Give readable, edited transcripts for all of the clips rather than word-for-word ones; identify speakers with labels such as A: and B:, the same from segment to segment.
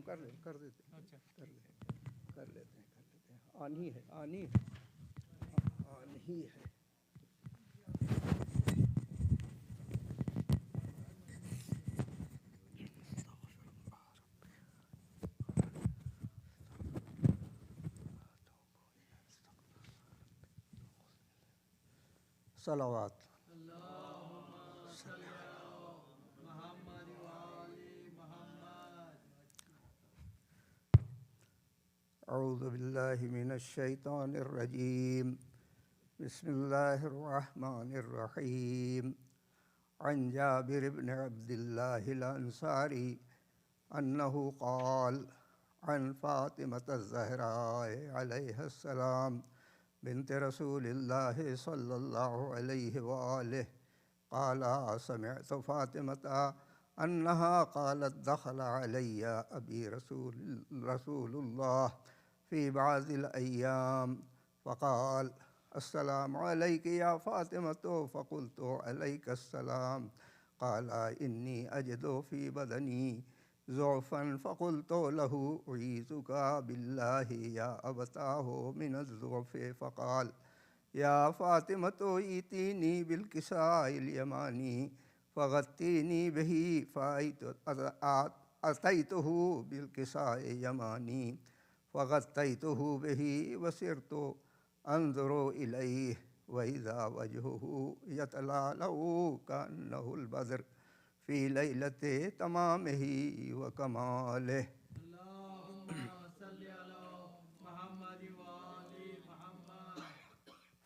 A: کر دیتے ہیں آنی ہے صلوات. اعوذ باللہ من الشیطان الرجیم. بسم اللہ الرحمن الرحیم. عن جابر بن عبد اللہ الانصاری انہ قال عن فاطمة الزہراء علیہ السلام بنت رسول اللہ صلی اللہ علیہ وآلہ قال سمعت فاطمة انہا قالت دخل علی ابی رسول اللہ فی بعض الایام فقال السلام علیک یا فاطمة فقلت علیک السلام قال انی اجد فی بدنی ضعفا فقلت له اعیذک باللہ یا ابتاه من الضعف فقال یا فاطمة ایتینی بالکساء الیمانی فغطینی به فأتیته بالکساء یمانی فغطیته به وسرت انظر الیہ وإذا وجهه يتلألأ كأنه البدر فی لیلۃ تمامہ و کمالہ.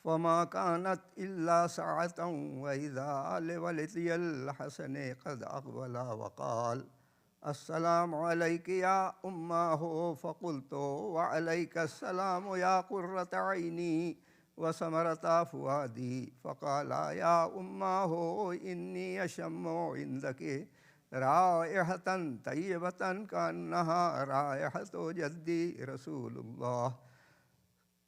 A: فما كانت إلا ساعة وإذا لولدي الحسن قد أقبل وقال السلام عليك يا أماه فقلت وعليك السلام يا قرة عيني وثمرة فؤادي فقال يا أماه إني أشم عندك رائحة طيبة كأنها رائحة جدي رسول الله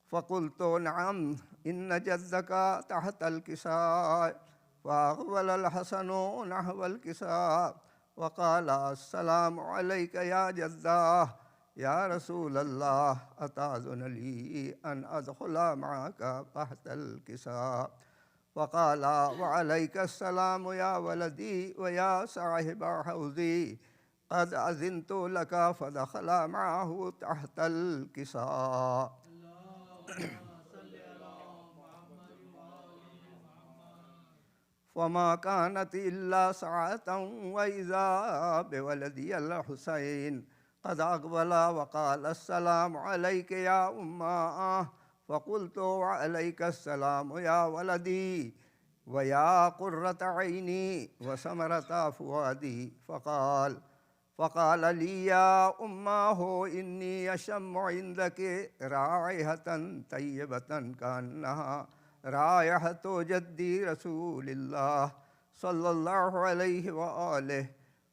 A: فقلت نعم إن جدك تحت الكساء فأقبل الحسن نحو الكساء وقال السلام عليك يا جداه يا رسول الله أتأذن لي أن أدخل معك تحت الكساء فقال وعليك السلام يا ولدي ويا صاحب حوضي قد أذنت لك فدخل معه تحت الكساء. فما كانت إلا ساعة وإذا بولدي الحسين قد أقبل وقال السلام عليك يا أماه فقلت وعليك السلام يا ولدي ويا قرة عيني وثمرة فؤادي فقال لي يا أماه إني أشم عندك رائحة طيبة كأنها رائحة جدي رسول الله صلى الله عليه وآله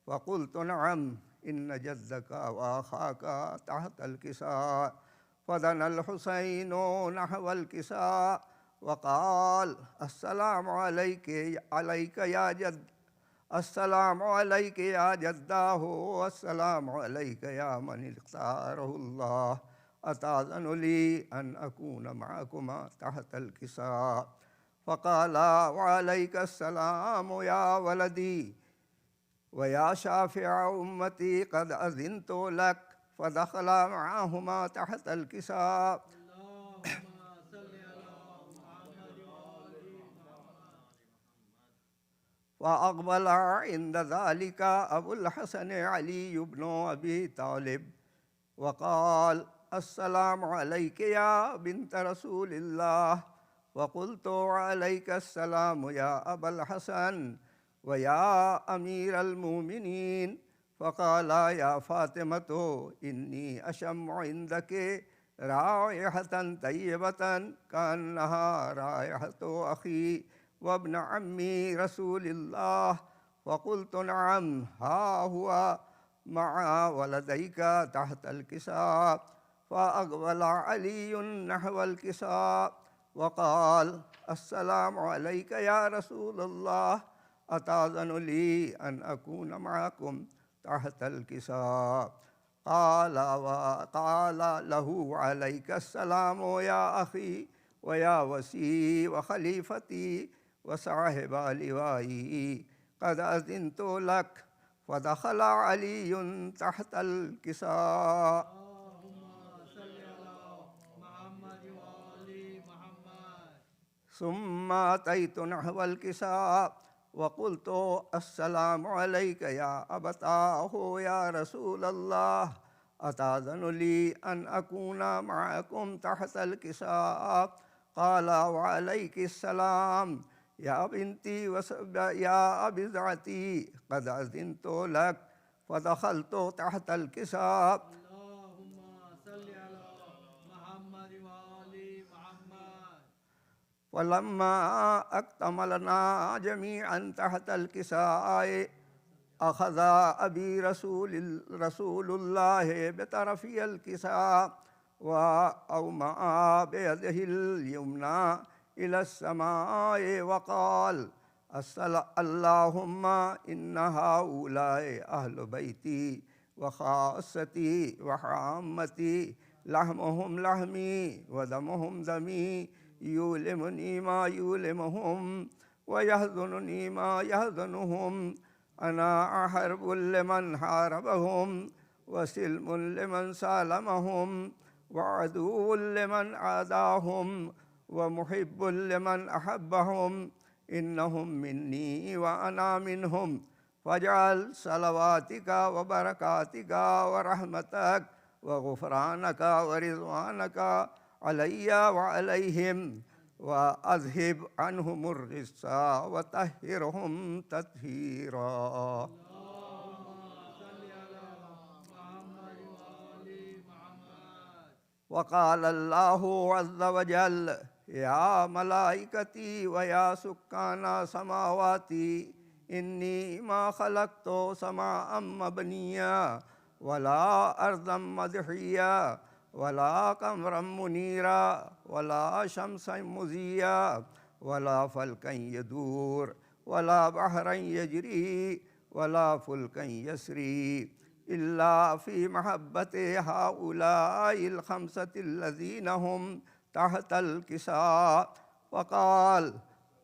A: فقلت نعم إن جدك وأخاك تحت الكساء فدنا الحسين نحو الكساء وقال السلام عليك يا جد السلام عليك يا جداه والسلام عليك يا من اختاره الله أتأذن لي أن أكون معكما تحت الكساء فقال وعليك السلام يا ولدي ويا شافع أمتي قد أذنت لك فدخل معهما تحت الكساء. فأقبل عند ذلك أبو الحسن علي بن أبي طالب وقال السلام عليك يا بنت رسول الله وقلت وعليك السلام يا أبا الحسن ويا أمير المؤمنين فقال يا فاطمة إني أشم عندك رائحة طيبة كأنها رائحة أخي وابن عمي رسول الله فقلت نعم ها هو مع ولديك تحت الكساء فأقبل علي نحو الكساء وقال السلام عليك يا رسول الله أتأذن لي أن أكون معكم تحت الكساء قال له عليك السلام يا أخي ويا وسي وخليفتي وصاحب لوائي قد أذنت لك. فدخل علي تحت الكساء. ثم أتيت نحو الكساء وقلت السلام عليك يا أبتاه يا رسول الله، أتأذن لي أن أكون معكم تحت الكساء؟ قال وعليك السلام يا بنتي يا بضعتي قد أذنت لك. فدخلت تحت الكساء فلما اكتملنا جميعا تحت الكساء أخذ أبي رسول الله بطرفي الكساء وأومأ بيده اليمنى إلى السماء وقال اللهم إن هؤلاء أهل بيتي وخاصتي وعامتي، لحمهم لحمي ودمهم دمي، يؤلمني ما يؤلمهم ويحزنني ما يحزنهم. أنا أحرب لمن حاربهم وسلم لمن سالمهم وعدو لمن عاداهم ومحب لمن أحبهم. إنهم مني وأنا منهم. فاجعل صلواتك وبركاتك ورحمتك وغفرانك ورضوانك علي وعليهم، وأذهب عنهم الرجس وطهرهم تطهيرا. وقال الله عز وجل يا ملائكتي ويا سكان سماواتي إني ما خلقت سماء مبنيا ولا أرضا مدحيا ولا قمرا منيرا ولا شمسا مضيا ولا فلكا يدور ولا بحرا يجري ولا فلكا يسري إلا في محبة هؤلاء الخمسة الذين هم تحت الكساء. وقال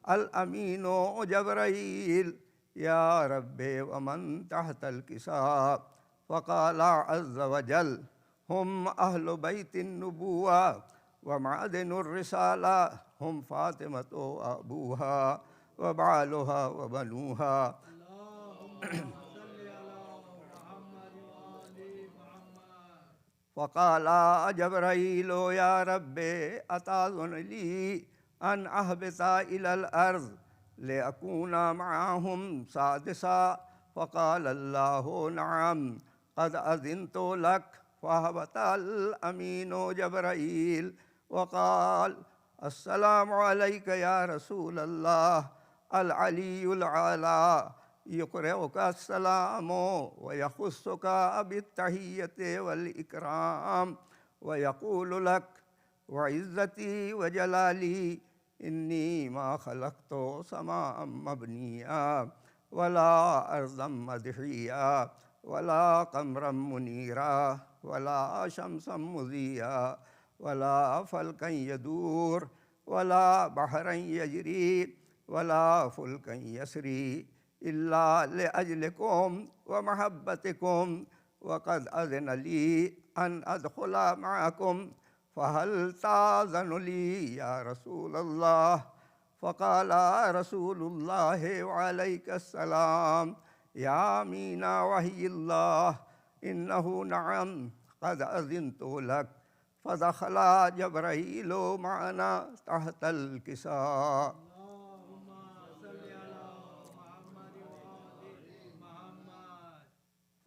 A: الأمين جبرائيل يا ربي ومن تحت الكساء؟ فقال عز وجل هم أهل بيت النبوة ومعدن الرسالة، هم فاطمة وأبوها وبعلها وبنوها. فقال جبرائيل يا ربي أتأذن لي أن أهبط إلى الأرض لأكون معهم سادسا؟ فقال الله نعم قد أذنت لك. فهبط الأمين جبرائيل وقال السلام عليك يا رسول الله. العلي العالى يقرئك السلام ويخصك بالتحية والإكرام ويقول لك وعزتي وجلالي إني ما خلقت سماء مبنيا ولا أرضا مدحيا ولا قمرا منيرا ولا شمسا مضيا ولا فلكا يدور ولا بحرا يجري ولا فلكا يسري إلا لأجلكم ومحبتكم، وقد أذن لي أن أدخل معكم، فهل تأذن لي يا رسول الله؟ فقال رسول الله وعليك السلام يا أمين وحي الله إنه نعم قد أذنت لك. فدخل جبرائيل معنا تحت الكساء.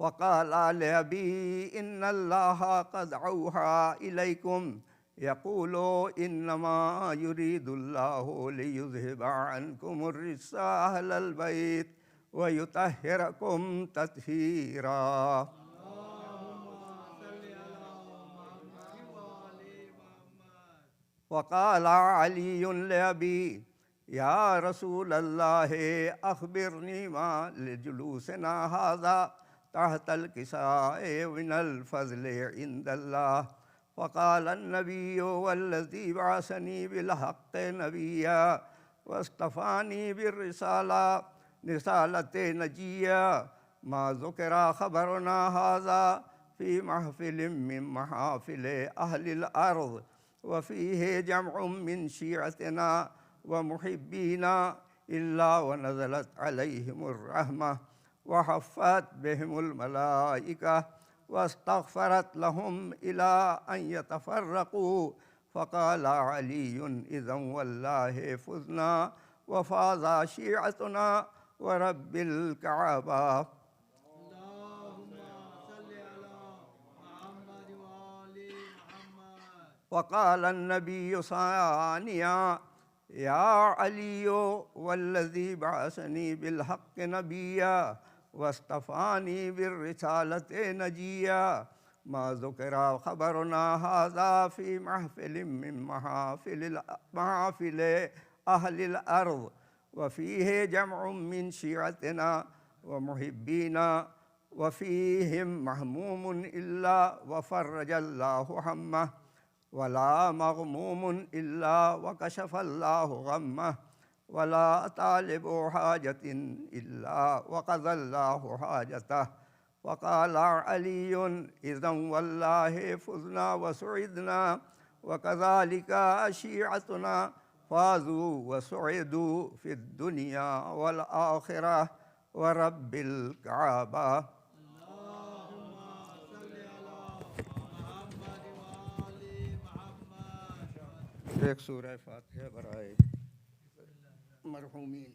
A: وقال لأبي إن الله قد أوحى إليكم يقول إنما يريد الله ليذهب عنكم الرجس أهل البيت ويطهركم تطهيرا. وقال علي لأبي يا رسول الله أخبرني ما لجلوسنا هذا؟ تحت الكساء من الفضل عند الله. فقال النبي والذي بعثني بالحق نبيا واصطفاني بالرسالة رسالة نجيا ما ذكر خبرنا هذا في محفل من محافل أهل الأرض وفيه جمع من شيعتنا ومحبينا إلا ونزلت عليهم الرحمة وحفت بهم الملائكة واستغفرت لهم إلى أن يتفرقوا. فقال علي إذا والله فزنا وفاز شيعتنا ورب الكعبة. وقال النبي ثانيا يا علي والذي بعثني بالحق نبيا واصطفاني بالرسالة نجيا ما ذكر خبرنا هذا في محفل من محافل أهل الأرض وفيه جمع من شيعتنا ومحبينا وفيهم مهموم إلا وفرج الله همه ولا مغموم إلا وكشف الله غمه ولا طالب حاجة إلا وقضى الله حاجته. وقال علي إذا والله فزنا وسعدنا وكذلك شيعتنا فازوا وسعدوا في الدنيا والآخرة ورب الكعبة. ایک سورہ فاتحہ برائے مرحومین.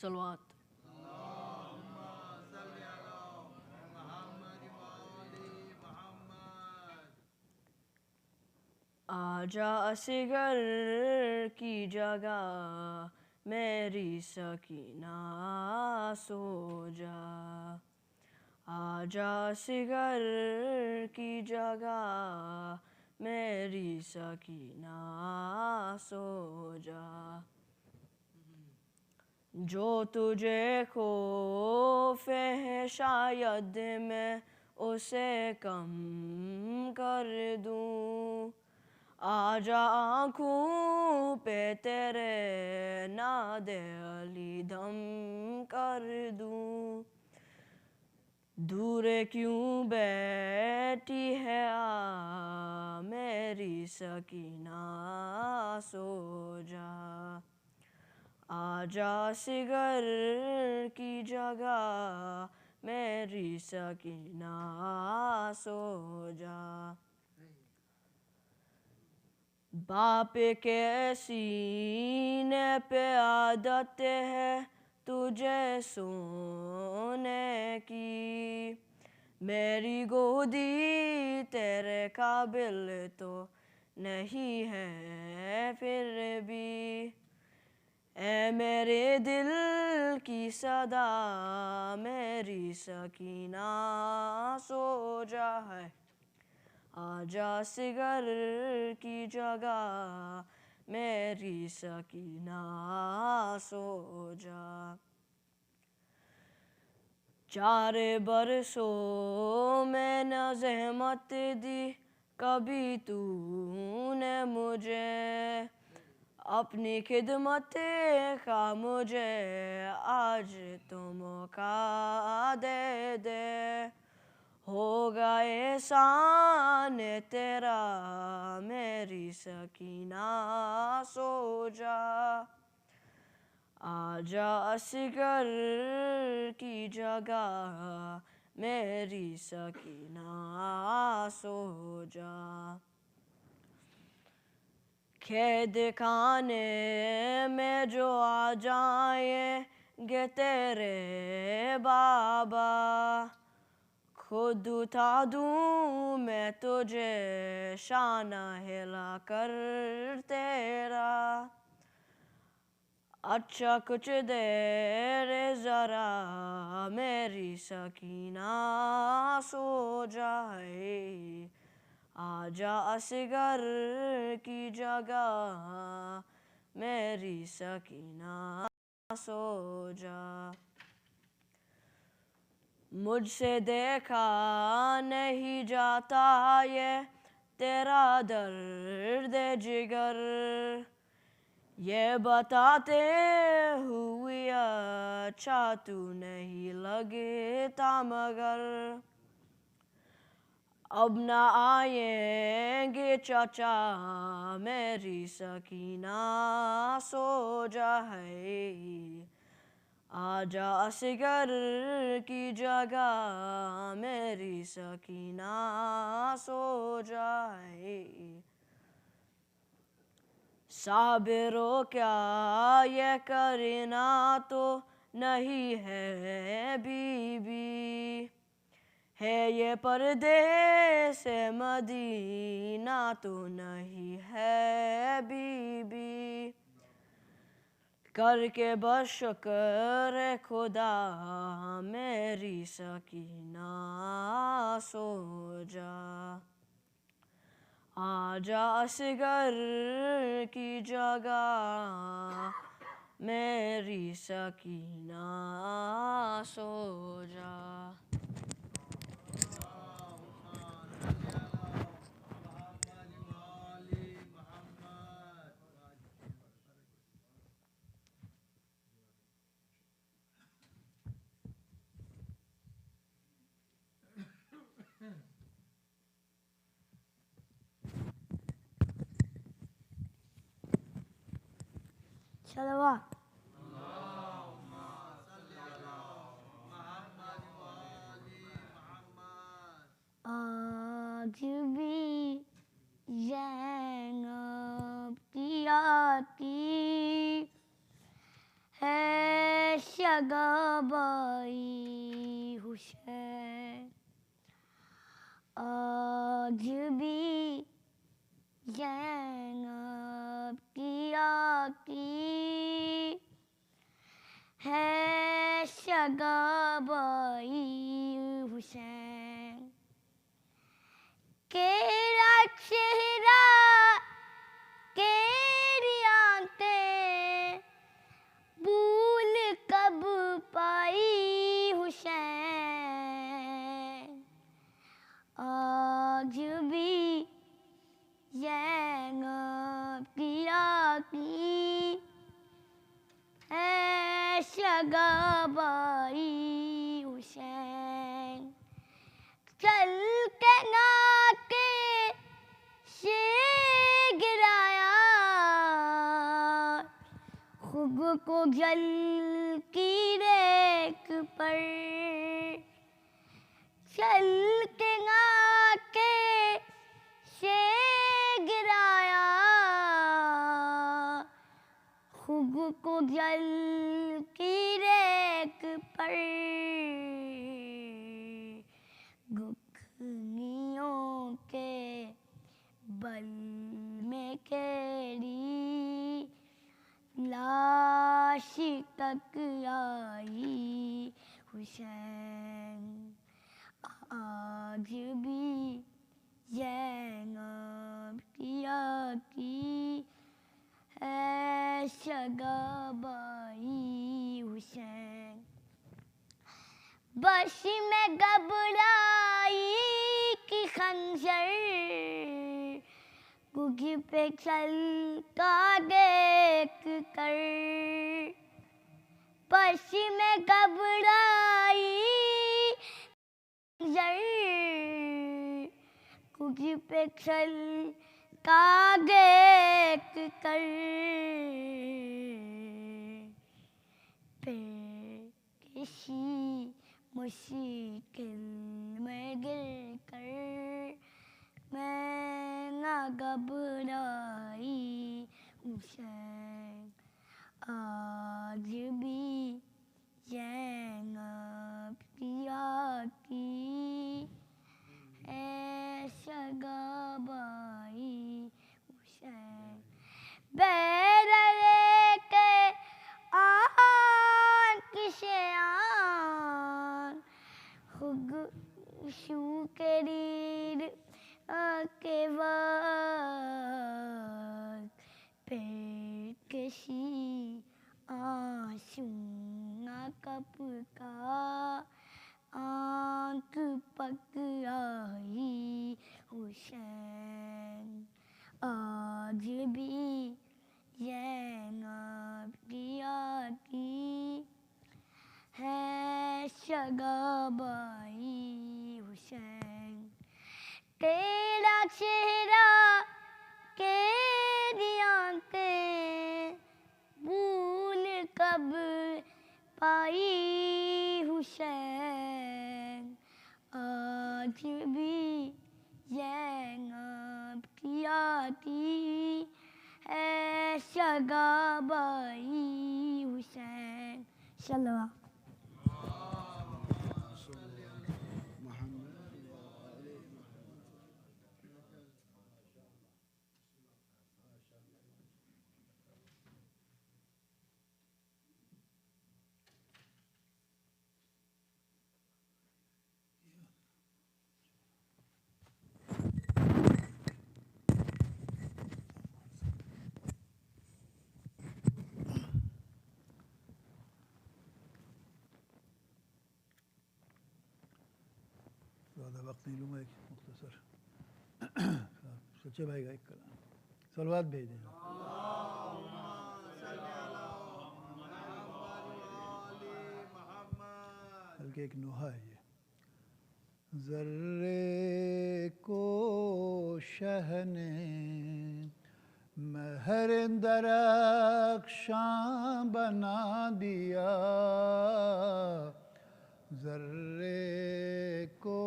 B: صلوات. آجا اصغر کی جگہ میری سکینہ سو جا. آجا اصغر کی جگہ میری سکینہ سو جا. جو تجھے خوف ہے شاید میں اسے کم کر دوں. آجا آنکھوں پہ تیرے ناد علی دم کر دوں. دور کیوں بیٹھی ہے آ میری سکینہ سو جا. آجا اصغر کی جگہ میری سکینہ سو جا. باپ کے سینے پہ عادت ہے تجھے سونے کی. میری گودی تیرے قابل تو نہیں ہے پھر بھی. اے میرے دل کی صدا میری سکینہ سو جا. ہے آجا اصغر کی جگہ میری سکینہ سو جا. 4 برسوں میں نہ زحمت دی کبھی تو نے مجھے. اپنی خدمت کا مجھے آج تو موقع دے دے. ہوگا احسان تیرا میری سکینہ سو جا. آجا اصغر کی جگہ میری سکینہ سو جا. قید خانے میں جو آ جائیں گے تیرے بابا، خود اٹھا دوں میں تجھے شانہ ہلا کر تیرا. اچھا کچھ دیر ذرا میری سکینہ سو جائے، آجا اصغر کی جگہ میری سکینہ سو جا. مجھ سے دیکھا نہیں جاتا یہ تیرا درد جگر، یہ بتاتے ہوئے اچھا تو نہیں لگتا مگر. اب نہ آئیں گے چچا میری سکینہ سو جائے، آجا اصغر کی جگہ میری سکینہ سو جائے. صابرو کیا یہ کرنا تو نہیں ہے بی بی، ہے یہ پردیس مدینہ تو نہیں ہے بی بی. کر کے بشکر خدا میری سکینہ سو جا، آجا اصغر کی جگہ میری سکینہ سو جا. صلوات. آج بھی زینب کی آتی ہے شگبائی حسین، آج بھی زینب کی آتی ہے شگبائی حسین. تیرا چہرہ تیری آنکھیں بھول کب پائی حسین، آج بھی زینب کی آتی ہے شگبائی حسین. چل کے نا کے سے گرایا خوب کو جل کی ریک پر، چل کے نا کے سے گرایا خوب کو جل کی ریک پر. گھٹنیوں کے بل میں تیری لاش تک آئی حسین، آج بھی زینب کی آتی ہے شگبائی حسین. بش میں گھبرائی کی خنجر گگ پہ چل کا دیکھ کر، بش میں گھبرائی خنجر گگ پہ چل کا دیکھ کر. کسی مشکل आंसुओं कप का आंख पक आई हुसैन आज भी ज़ैनब की आती है शगाबाई हुसैन तेरा चेहरा तेरी आंखें भूल कब पाई हुसैन आज भी ज़ैनब की आती है शगाबाई हुसैन सल्लल्लाहु
C: ज़्यादा वक्त नहीं लूँगा एक मुख्तसर सच्चे भाई का एक कलाम सलवात भेज देना बल्कि एक नोहा है ये ज़र्रे को शहने महर दरख्शां बना दिया ज़र्रे को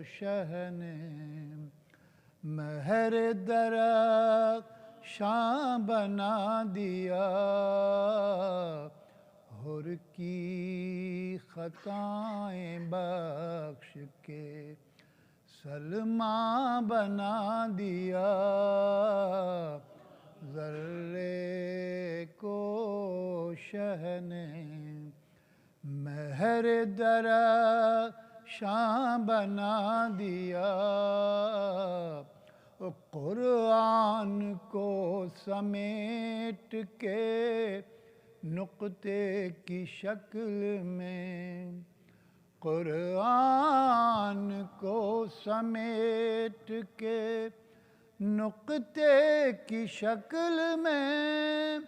C: शहने महर दरख्शां बना दिया हुर की ख़ताएं बख्श के सलमा बना दिया ज़र्रे को शहने महर दरख्शां बना दिया क़ुरआन को समेट के नुक्ते की शक्ल में क़ुरआन को समेट के नुक्ते की शक्ल में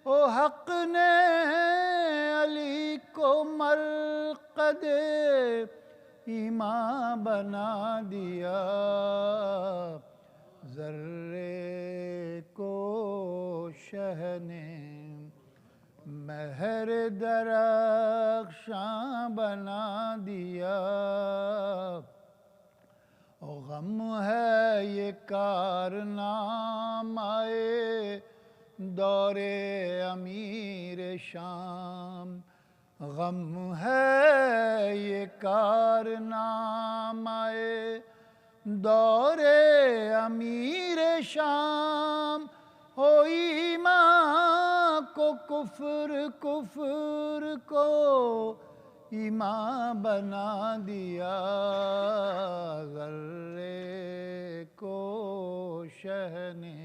C: ओ हक़ ने अली को मरक़दे ईमान बना दिया ज़र्रे को शहने महर दरख्शां बना दिया ओ गम है ये कारनामाए दौरे अमीर शाम गम है ये कारनामाए दौरे अमीर शाम हो ईमान को कुफ्र कुफ्र को ईमान बना दिया ज़र्रे को शहने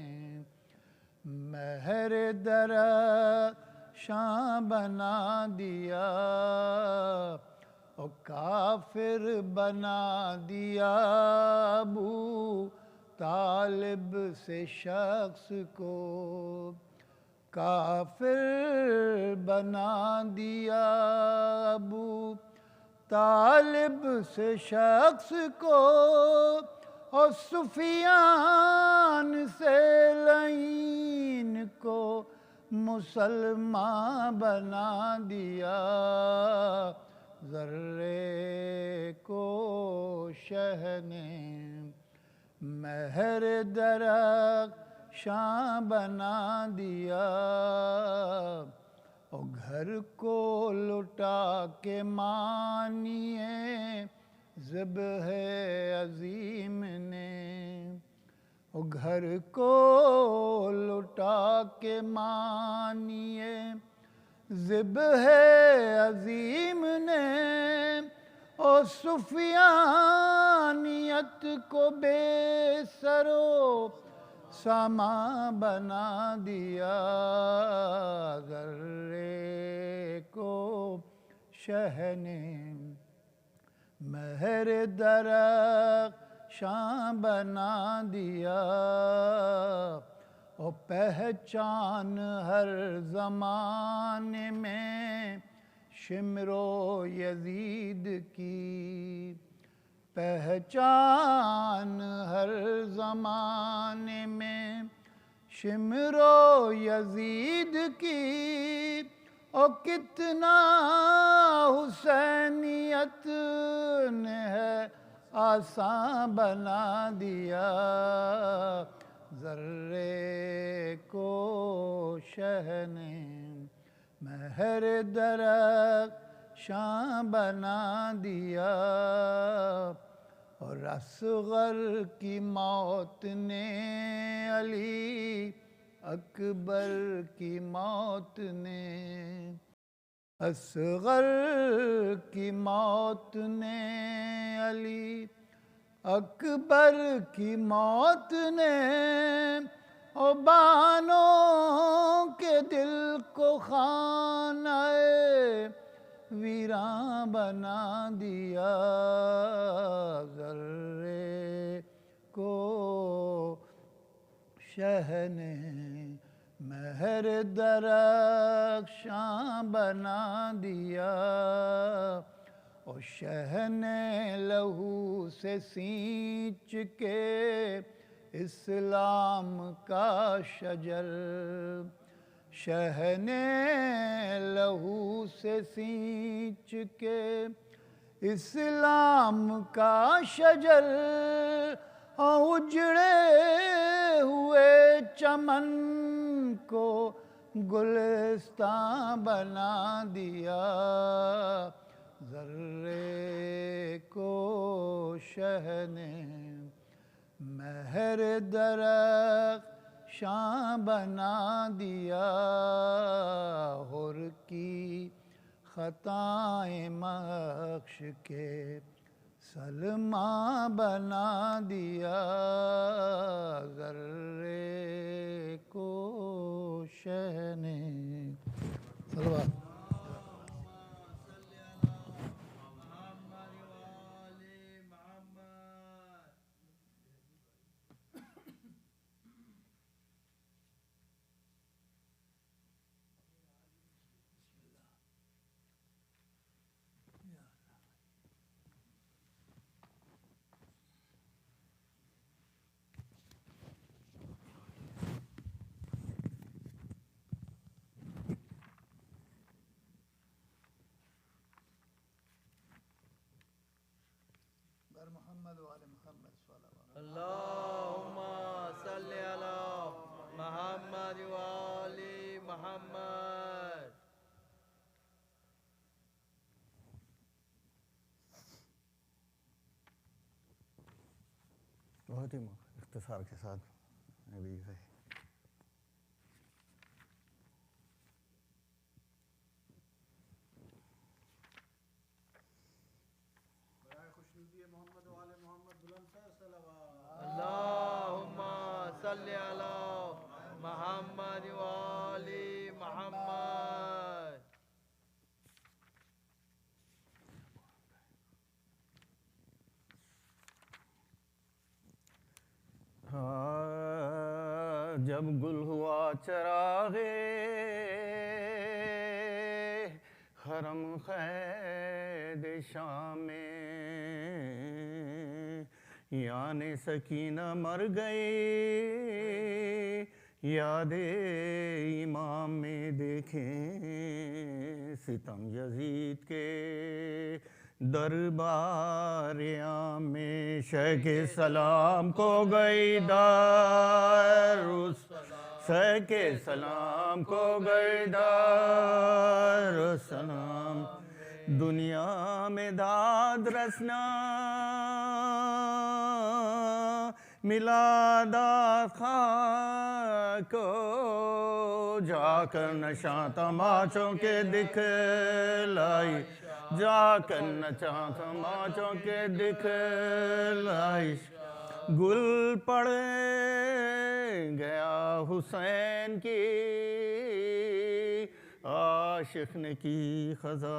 C: महर दरख्शां बना दिया ओ काफिर बना दिया अबू तालिब से शख्स को काफिर बना दिया अबू तालिब से शख्स को और सुफियान से लईन को मुसलमान बना दिया ज़र्रे को शहने महर दरख्शां बना दिया और घर को लुटा के मानिए ज़िब्ह अज़ीम ने और घर को लुटा के मानिए ज़िब्ह अज़ीम ने और सुफियानियत को बेसरो ساما بنا دیا ذرے کو شہ نے مہر درخشاں بنا دیا اور پہچان ہر زمانے میں شمر و یزید کی پہچان ہر زمانے میں شمر و یزید کی اور کتنا حسینیت نے ہے آسان بنا دیا ذرے کو شہ نے مہر درخشاں بنا دیا اور اصغر کی موت نے علی اکبر کی موت نے اصغر کی موت نے علی اکبر کی موت نے اور بانوں کے دل کو خانہ ویراں بنا دیا ذرے کو شہ نے مہر درخشاں بنا دیا اور شہ نے لہو سے سینچ کے اسلام کا شجر شہ نے لہو سے سینچ کے اسلام کا شجر اجڑے ہوئے چمن کو گلستان بنا دیا ذرے کو شہ نے مہر درخشاں بنا دیا حر کی خطائیں بخش کے سلمان بنا دیا ذرے کو شہ نے صلوات محمد وآل محمد صلوات
D: اللہم صلی علی محمد وآل محمد
A: بہت ہی اختصار کے ساتھ ابھی ہے
D: اللہم صلی علی محمد وآل محمد
A: جب گل ہوا چراغے حرم قید شام میں یعنی سکینہ مر گئی یاد امام میں دیکھیں ستم یزید کے دربار عام میں شیخ سلام کو گئی دارس شیخ سلام کو گئی دارالسلام دنیا میں داد رسنا ملا داد خواہ کو جا کر نشاں تماچوں کے دکھلائی جا کر نشاں تماچوں کے دکھلائی گل پڑ گیا حسین کی عاشق نے کی خزا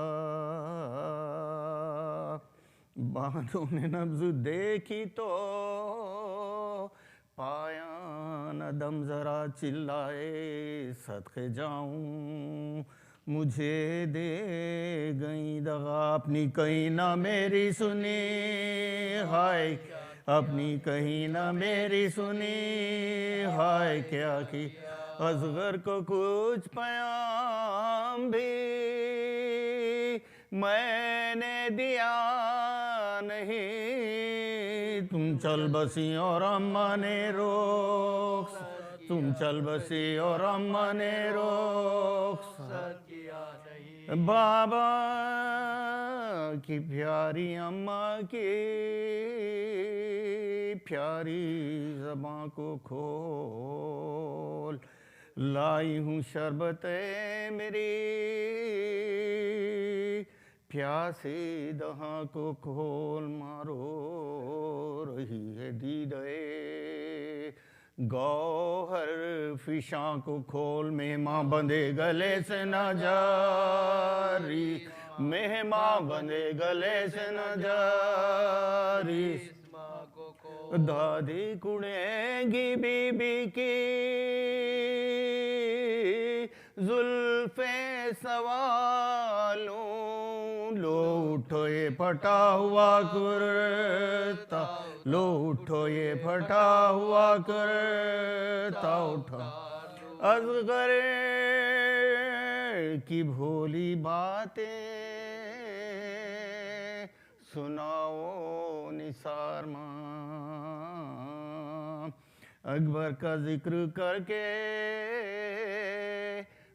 A: بانوں نے نبض دیکھی تو پایا نہ دم ذرا چلائے صدقے جاؤں مجھے دے گئی دغا اپنی کہیں نہ میری سنی ہائے اپنی کہیں نہ میری سنی ہائے کیا کی اصغر کو کچھ پیام بھی میں نے دیا نہیں تم چل بسی اور اماں نے روک تم چل بسی اور اماں نے روک
D: کیا نہیں
A: بابا کی پیاری اماں کی پیاری زباں کو کھول لائی ہوں شربت میری پیاسی دہاں کو کھول مارو رہی ہے دیدے گوہر فشاں کو کھول مہماں بندھے گلے سے نہ جاری مہماں بندھے گلے سے نہ جاری دادی کڑیں گی بی بی کی زلفیں سوالوں لو اٹھو یہ پھٹا ہوا کرتا لو اٹھو یہ پھٹا ہوا کرتا اٹھا اصغر کی بھولی باتیں سناؤ نثار ماں اکبر کا ذکر کر کے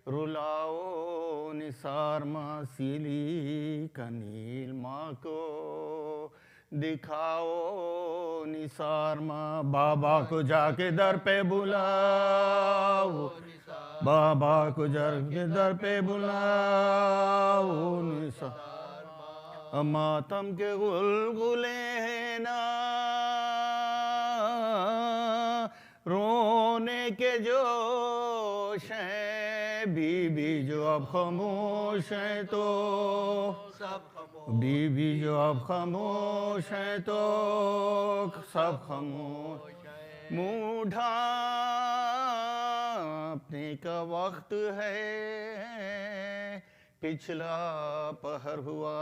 A: رلاؤ نثار ماں سیلی کا نیل ماں کو دکھاؤ نثار ماں بابا کو جا کے در پہ بلاؤ بابا کو جا کے در پہ بلاؤ نثار ماتم کے غلغلے ہیں نا رونے کے جوش ہیں بی بی جو اب خاموش ہیں تو بی بی جو اب خاموش ہیں تو سب خاموش منہ ڈھانپنے کا وقت ہے پچھلا پہر ہوا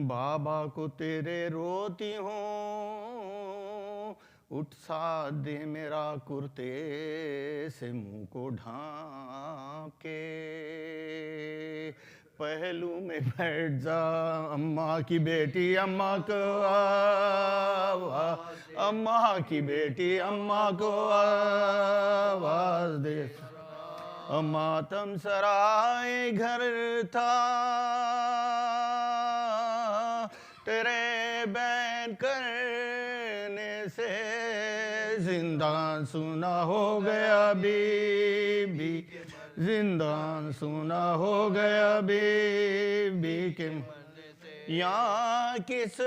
A: بابا کو تیرے روتی ہوں اٹھ ساتھ دے میرا کرتے سے منہ کو ڈھانپ کے پہلو میں بیٹھ جا اماں کی بیٹی اماں کو آواز اماں کی بیٹی اماں کو آواز دے ماتم سرائے گھر تھا تیرے بین کرنے سے زندان سونا ہو گیا بی بی زندان سونا ہو گیا بی بی کے یہاں کس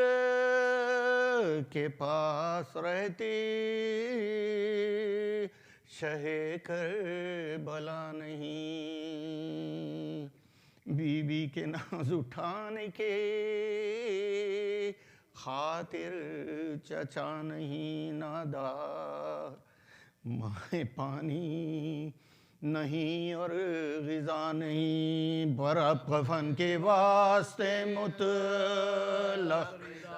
A: کے پاس رہتی شہ کربلا نہیں بی بی کے ناز اٹھانے کے خاطر چچا نہیں نادار ماں پانی نہیں اور غذا نہیں پر اب کفن کے واسطے مطلق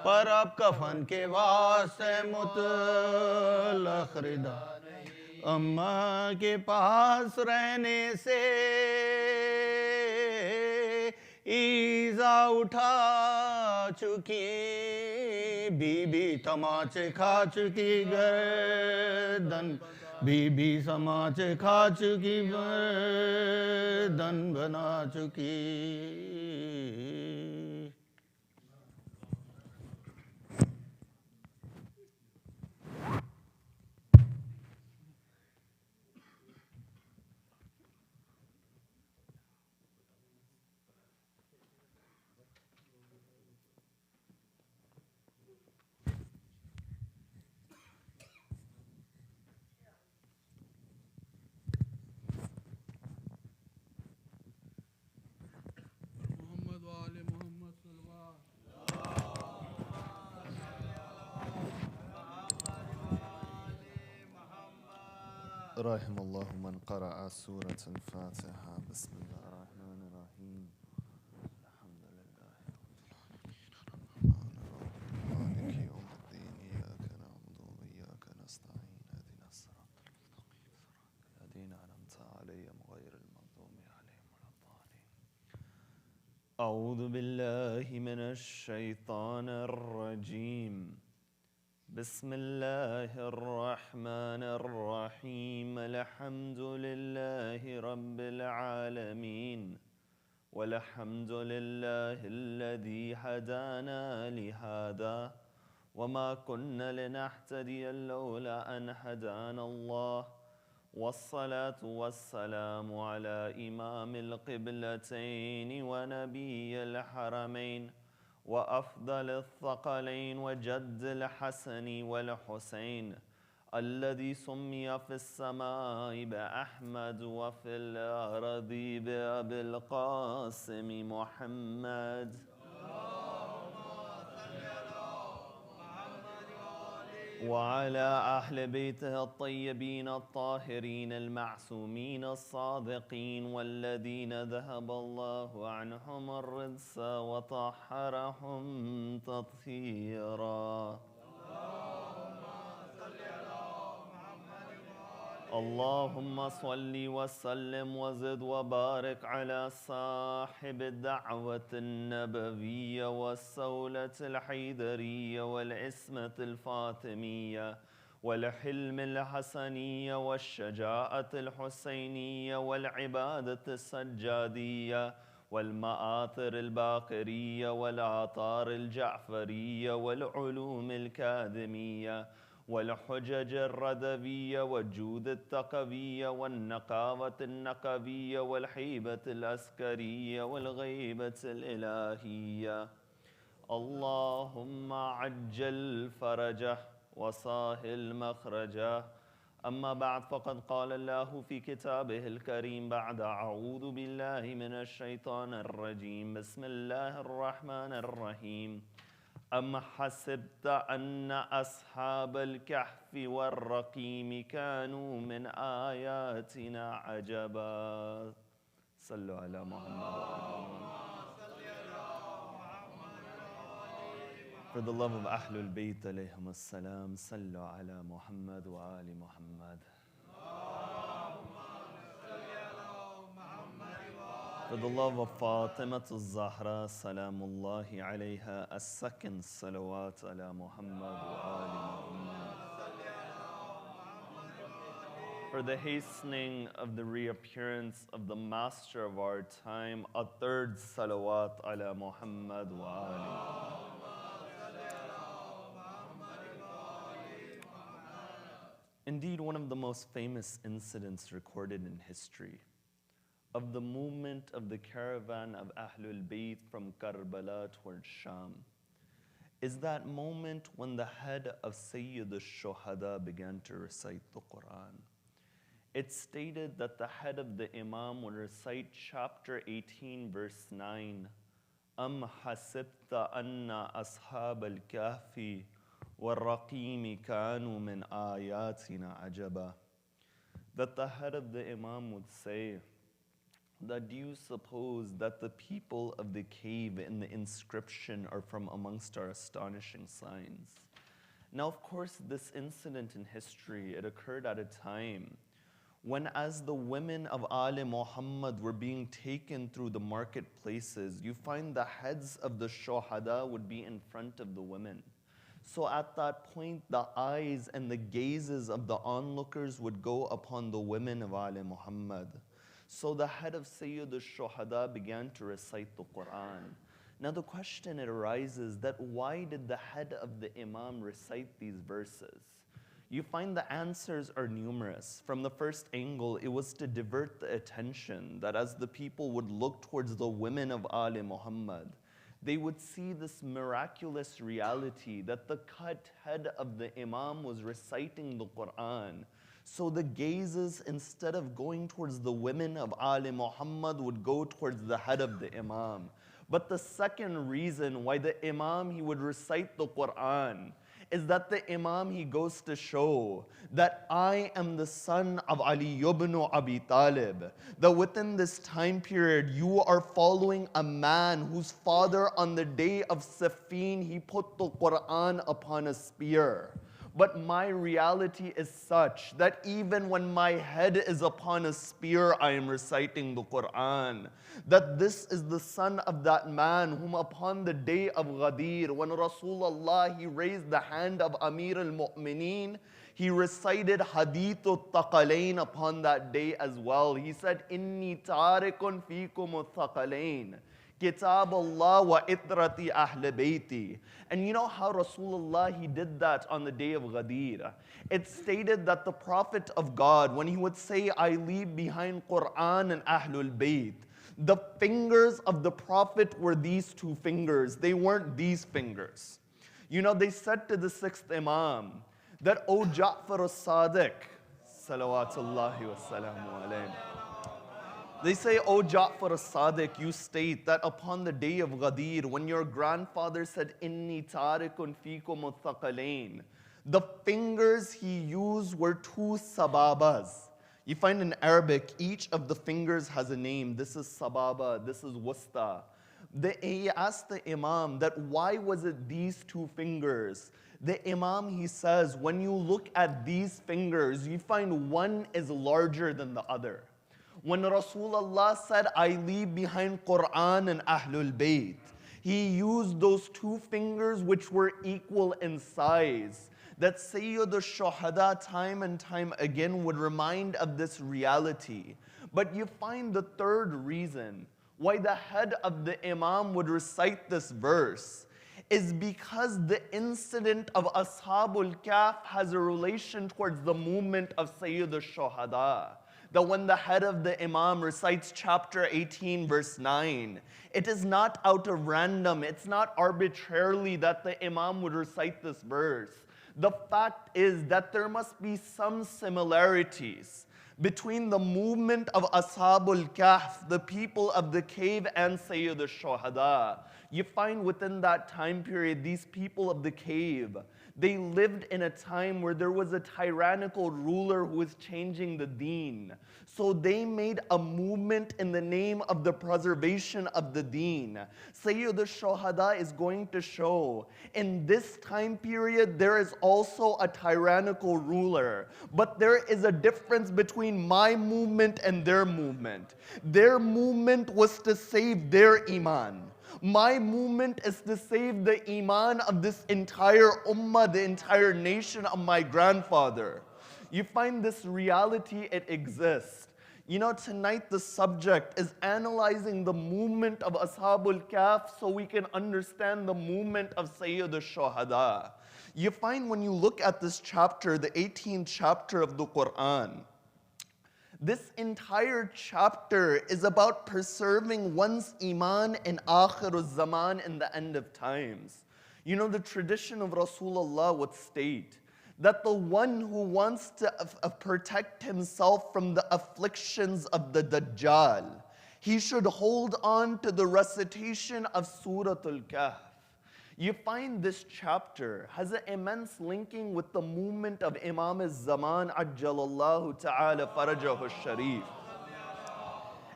A: پر اب کفن کے واسطے مطلق ردا اماں کے پاس رہنے سے ایزا اٹھا چکی بی بی تماچے کھا چکی گردن بی بی تماچے کھا چکی گردن بنا چکی
E: رحم الله من قرأ سورة الفاتحة بسم الله الرحمن الرحيم الحمد لله مالك يوم الدين إياك نعبد وإياك نستعين اهدنا الصراط المستقيم الذين أنعمت عليهم غير المغضوب عليهم ولا الضالين أعوذ بالله من الشيطان الرجيم بسم الله الرحمن الرحيم الحمد لله رب العالمين والحمد لله الذي هدانا لهذا وما كنا لنهتدي لولا أن هدانا الله والصلاة والسلام على إمام القبلتين ونبي الحرمين وأفضل الثقلين وجد الحسن والحسين الذي سمي في السماء بأحمد وفي الأرض بأبي القاسم محمد وعلى أهل بيته الطيبين الطاهرين المعصومين الصادقين والذين ذهب الله عنهم الرجس وطهرهم تطهيرا اللهم صل وسلم وزد وبارك على صاحب الدعوة النبوية والسولة الحيدرية والعصمة الفاطمية والحلم الحسنية والشجاعة الحسينية والعبادة السجادية والمآثر الباقرية والآثار الجعفرية والعلوم الكاذمية والحجج الردبية والجود التقوية والنقاوة النقبية والحيبة العسكرية والغيبة الإلهية اللهم عجل فرجه وسهل مخرجه أما بعد فقد قال الله في كتابه الكريم بعد أعوذ بالله من الشيطان الرجيم بسم الله الرحمن الرحيم أم حسبت أن أصحاب الكهف والرقيم كانوا من آياتنا عجبا صلوا على محمد For the love of Ahlul Bayt alayhim as-salam, sallu ala Muhammad wa ali Muhammad. For the love of Fatima al-Zahra, salamullahi alayha, a second salawat ala Muhammad wa ali Muhammad. For the hastening of the reappearance of the master of our time, a third salawat ala Muhammad wa ali Muhammad. Indeed, one of the most famous incidents recorded in history of the movement of the caravan of Ahlul Bayt from Karbala towards Sham is that moment when the head of Sayyid al-Shuhada began to recite the Quran. It stated that the head of the Imam would recite chapter 18, verse 9, Am hasibta anna ashab al-kahfi وَالرَّقِيمِ كَانُوا مِنْ آيَاتِنَا عَجَبًا. That the head of the Imam would say, that do you suppose that the people of the cave in the inscription are from amongst our astonishing signs? Now, of course, this incident in history, it occurred at a time when as the women of Ali Muhammad were being taken through the marketplaces, you find the heads of the shuhada would be in front of the women. So at that point, the eyes and the gazes of the onlookers would go upon the women of Ali Muhammad. So the head of Sayyid al-Shuhada began to recite the Quran. Now the question arises that why did the head of the Imam recite these verses? You find the answers are numerous. From the first angle, it was to divert the attention that as the people would look towards the women of Ali Muhammad, they would see this miraculous reality that the cut head of the Imam was reciting the Quran. So the gazes, instead of going towards the women of Ali Muhammad, would go towards the head of the Imam. But the second reason why the Imam, he would recite the Quran, is that the Imam, he goes to show that I am the son of Ali ibn Abi Talib. That within this time period, you are following a man whose father on the day of Siffin, he put the Quran upon a spear. But my reality is such that even when my head is upon a spear, I am reciting the Quran. That this is the son of that man whom upon the day of Ghadir, when Rasulullah, he raised the hand of Amir al-Mu'mineen, he recited Hadith al-Thaqalain upon that day as well. He said, Inni tarikun fikum al-Thaqalain. Kitab Allah wa itrati ahl bayti. And you know how Rasulullah, he did that on the day of Ghadir. It stated that the Prophet of God, when he would say, I leave behind Quran and Ahlul Bayt, the fingers of the Prophet were these two fingers. They weren't these fingers. You know, they said to the sixth Imam that, O Ja'far as-Sadiq, salawatullahi wa salamu alayhi. They say, O Ja'far as-Sadiq, you state that upon the day of Ghadir, when your grandfather said, Inni tarikun fikum al-Thaqalain, the fingers he used were two sababas. You find in Arabic, each of the fingers has a name. This is sababa, this is wusta. He asked the Imam that why was it these two fingers? The Imam, he says, when you look at these fingers, you find one is larger than the other. When Rasulullah said, I leave behind Quran and Ahlul Bayt, he used those two fingers which were equal in size. That Sayyid al-Shuhada time and time again would remind of this reality. But you find the third reason why the head of the Imam would recite this verse is because the incident of Ashabul Kahf has a relation towards the movement of Sayyid al-Shuhada. That when the head of the Imam recites chapter 18 verse 9, it is not out of random, it's not arbitrarily that the Imam would recite this verse. The fact is that there must be some similarities between the movement of Ashabul Kahf, the people of the cave, and Sayyid al-Shuhada. You find within that time period, these people of the cave, they lived in a time where there was a tyrannical ruler who was changing the deen. So they made a movement in the name of the preservation of the deen. Sayyid al-Shuhada is going to show in this time period there is also a tyrannical ruler. But there is a difference between my movement and their movement. Their movement was to save their iman. My movement is to save the iman of this entire ummah, the entire nation of my grandfather. You find this reality, it exists. You know, tonight the subject is analyzing the movement of Ashabul Kahf so we can understand the movement of Sayyid al-Shuhada. You find when you look at this chapter, the 18th chapter of the Quran, this entire chapter is about preserving one's iman in Akhirul Zaman, in the end of times. You know, the tradition of Rasulullah would state that the one who wants to protect himself from the afflictions of the Dajjal, he should hold on to the recitation of Suratul Kahf. You find this chapter has an immense linking with the movement of Imam al-Zaman Ajjalallahu Ta'ala Farajahu al-Sharif.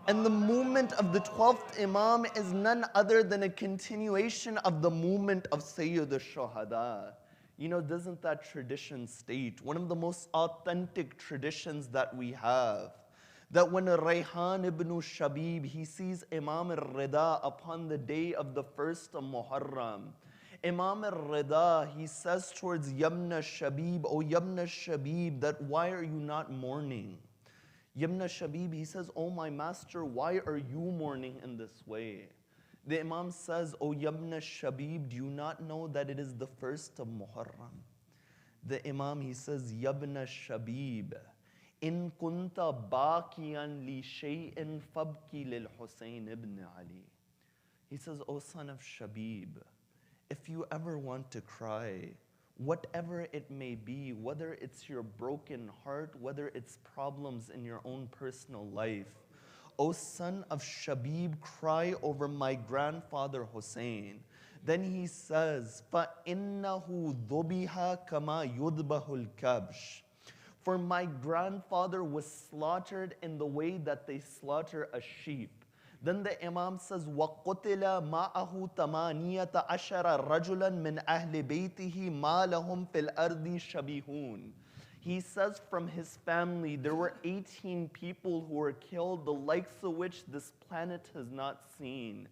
E: And the movement of the 12th Imam is none other than a continuation of the movement of Sayyid al-Shuhada. You know, doesn't that tradition state, one of the most authentic traditions that we have, that when Rayhan ibn Shabib, he sees Imam al-Rida upon the day of the first of Muharram, Imam al-Rida, he says towards Yamna Shabib, O Yamna Shabib, that why are you not mourning? Yamna Shabib, he says, oh my master, why are you mourning in this way? The Imam says, O Yamna Shabib, do you not know that it is the first of Muharram? The Imam, he says, Yabna Shabib, in kunta baqiyan li shay'in fabki lil Husayn ibn Ali. He says, O son of Shabib, if you ever want to cry, whatever it may be, whether it's your broken heart, whether it's problems in your own personal life, O son of Shabib, cry over my grandfather Hussein, Then he says, فَإِنَّهُ ذُبِحَ كَمَا يُذْبَحُ الْكَبْشِ. For my grandfather was slaughtered in the way that they slaughter a sheep. Then the Imam says, وَقُتِلَ مَعَهُ ثَمَانِيَةَ عَشَرَ رَجُلًا مِنْ أَهْلِ بَيْتِهِ مَا لَهُمْ فِي الْأَرْضِ شَبِيهُونَ. He says from his family there were 18 people who were killed, the likes of which this planet has not seen.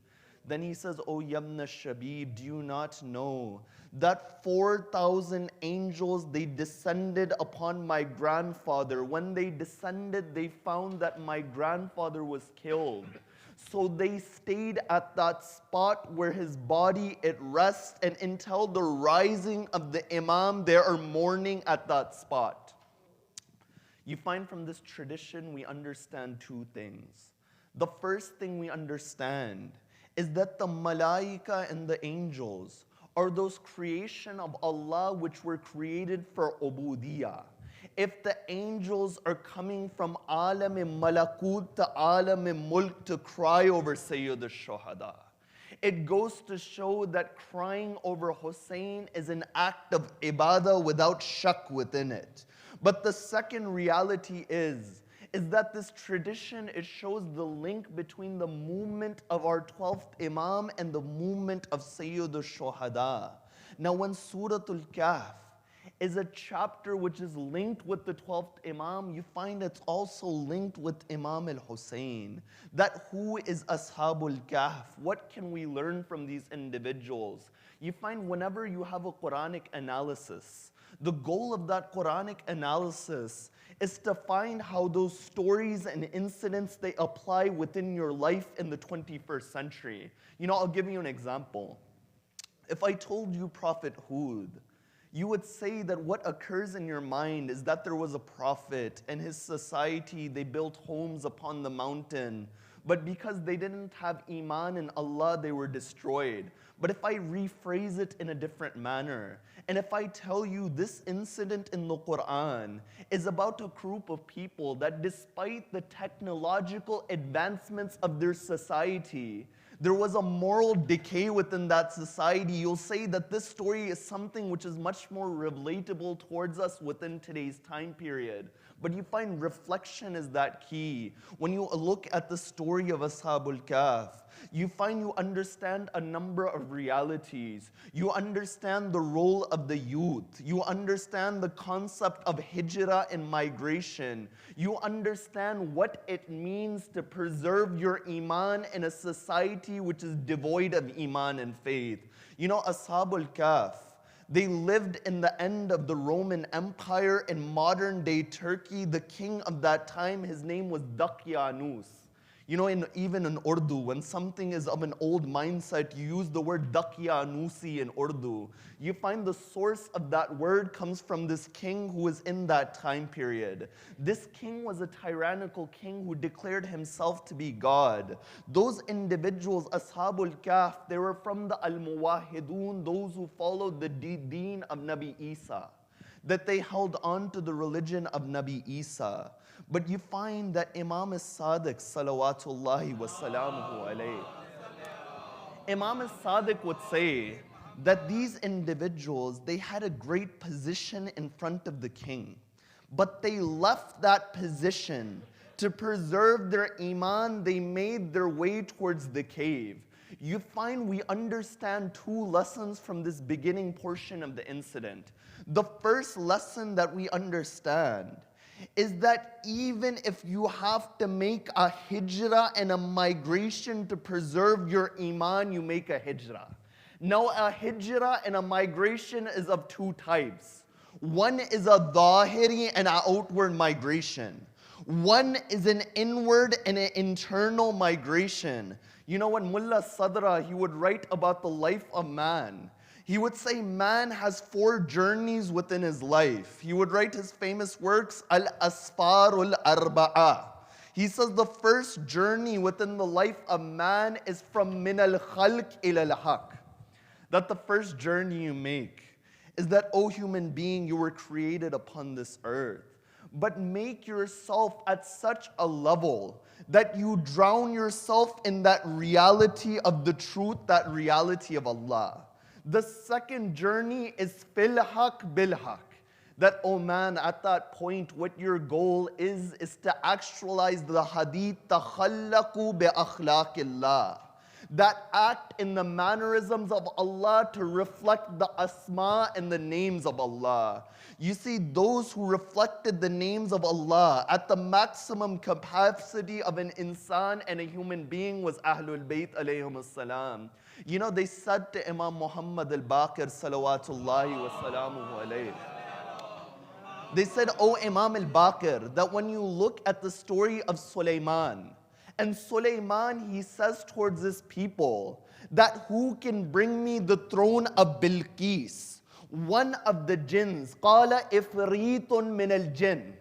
E: Then he says, O Yamna Shabib, do you not know that 4,000 angels, they descended upon my grandfather. When they descended, they found that my grandfather was killed. So they stayed at that spot where his body it rests, and until the rising of the Imam, they are mourning at that spot. You find from this tradition, we understand two things. The first thing we understand is that the malaika and the angels are those creation of Allah which were created for ubudiyah. If the angels are coming from alam-e-malakut to alam-e-mulk to cry over Sayyid al-Shuhada, it goes to show that crying over Hussein is an act of ibadah without shak within it. But the second reality is that this tradition, it shows the link between the movement of our 12th Imam and the movement of Sayyid al-Shuhada. Now when Surah Al-Kahf is a chapter which is linked with the 12th Imam, you find it's also linked with Imam al-Hussein. That who is Ashabul Kahf? What can we learn from these individuals? You find whenever you have a Quranic analysis, the goal of that Quranic analysis is to find how those stories and incidents, they apply within your life in the 21st century. You know, I'll give you an example. If I told you Prophet Hud, you would say that what occurs in your mind is that there was a prophet and his society, they built homes upon the mountain, but because they didn't have iman in Allah, they were destroyed. But if I rephrase it in a different manner, and if I tell you this incident in the Quran is about a group of people that despite the technological advancements of their society, there was a moral decay within that society, you'll say that this story is something which is much more relatable towards us within today's time period. But you find reflection is that key. When you look at the story of Ashabul Kahf, you find you understand a number of realities. You understand the role of the youth. You understand the concept of hijrah and migration. You understand what it means to preserve your iman in a society which is devoid of iman and faith. You know, Ashabul Kahf, they lived in the end of the Roman Empire in modern day Turkey. The king of that time, his name was Daqyanus. You know, even in Urdu, when something is of an old mindset, you use the word Daqyanusi in Urdu. You find the source of that word comes from this king who was in that time period. This king was a tyrannical king who declared himself to be God. Those individuals, Ashabul Kahf, they were from the Al-Muwahidun, those who followed the deen of Nabi Isa, that they held on to the religion of Nabi Isa. But you find that Imam as-Sadiq, salawatullahi wa salamuhu alayhi, Imam as-Sadiq would say that these individuals, they had a great position in front of the king, but they left that position to preserve their iman. They made their way towards the cave. You find we understand two lessons from this beginning portion of the incident. The first lesson that we understand is that even if you have to make a hijrah and a migration to preserve your iman, you make a hijrah. Now a hijrah and a migration is of two types. One is a dhahiri and an outward migration. One is an inward and an internal migration. You know, when Mullah Sadra, he would write about the life of man, he would say man has 4 journeys within his life. He would write his famous works, Al-Asfarul Arba'a. He says the first journey within the life of man is from min al-khalq ila al-haq. That the first journey you make is that, O human being, you were created upon this earth. but make yourself at such a level that you drown yourself in that reality of the truth, that reality of Allah. The second journey is fil haq bil haq. That, oh man, at that point, what your goal is to actualize the hadith, takhallaqu bi akhlaqillah. That act in the mannerisms of Allah to reflect the asma and the names of Allah. You see, those who reflected the names of Allah at the maximum capacity of an insan and a human being was Ahlul Bayt alayhim salam. You know, they said to Imam Muhammad al-Baqir salawatullahi wa salamuhu alayhi. They said, "O Imam al-Baqir, that when you look at the story of Sulaiman, and Sulaiman, he says towards his people, that who can bring me the throne of Bilqis? One of the jinns, qala ifritun min al-jinn.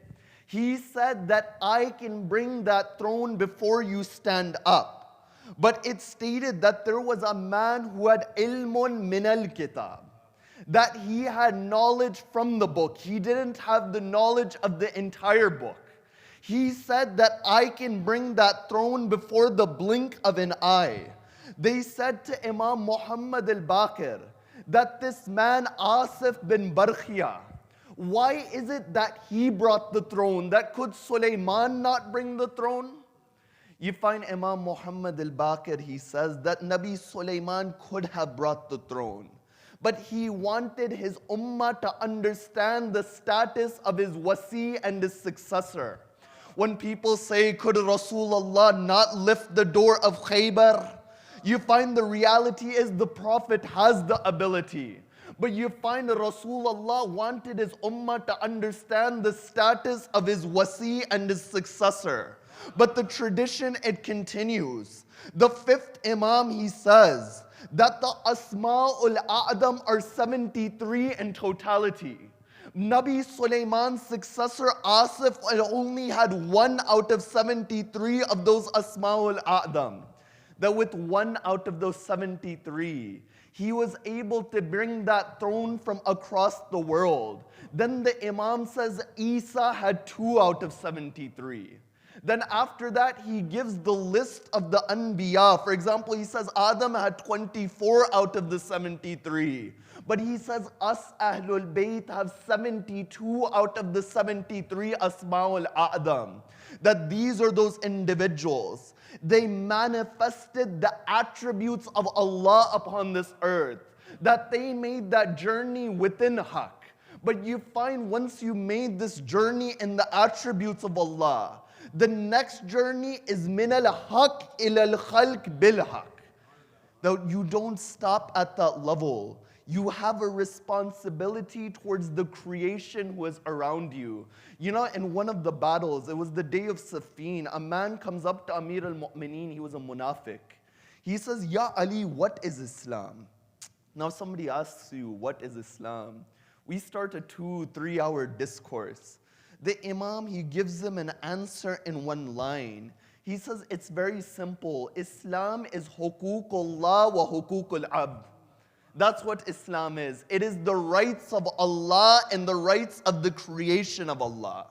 E: He said that I can bring that throne before you stand up. But it stated that there was a man who had ilmun min al-kitab, that he had knowledge from the book. He didn't have the knowledge of the entire book. He said that I can bring that throne before the blink of an eye." They said to Imam Muhammad al-Baqir that this man Asif bin Barkhia, why is it that he brought the throne? That could Sulaiman not bring the throne? You find Imam Muhammad al-Baqir, he says that Nabi Sulaiman could have brought the throne, but he wanted his ummah to understand the status of his wasi and his successor. When people say, could Rasulullah not lift the door of Khaybar? You find the reality is the Prophet has the ability. But you find Rasulullah wanted his ummah to understand the status of his wasi and his successor. But the tradition, it continues. The fifth Imam, he says that the Asma'ul A'dam are 73 in totality. Nabi Sulaiman's successor Asif only had 1 out of 73 of those Asma'ul A'dam. That with 1 out of those 73, he was able to bring that throne from across the world. Then the Imam says Isa had 2 out of 73. Then after that, he gives the list of the Anbiya. For example, he says Adam had 24 out of the 73. But he says us Ahlul Bayt have 72 out of the 73 Asma'ul A'dam. That these are those individuals. They manifested the attributes of Allah upon this earth. That they made that journey within Haqq. But you find once you made this journey in the attributes of Allah, the next journey is min al-haq ila al-khalq bil-haq. Though you don't stop at that level. You have a responsibility towards the creation who is around you. You know, in one of the battles, it was the day of Safin, a man comes up to Amir al-Mu'mineen, he was a munafiq. He says, "Ya Ali, what is Islam?" Now somebody asks you, what is Islam? We start a 2-3 hour discourse. The Imam, he gives them an answer in one line. He says, it's very simple. Islam is huququllah wa huququl abd. That's what Islam is. It is the rights of Allah and the rights of the creation of Allah.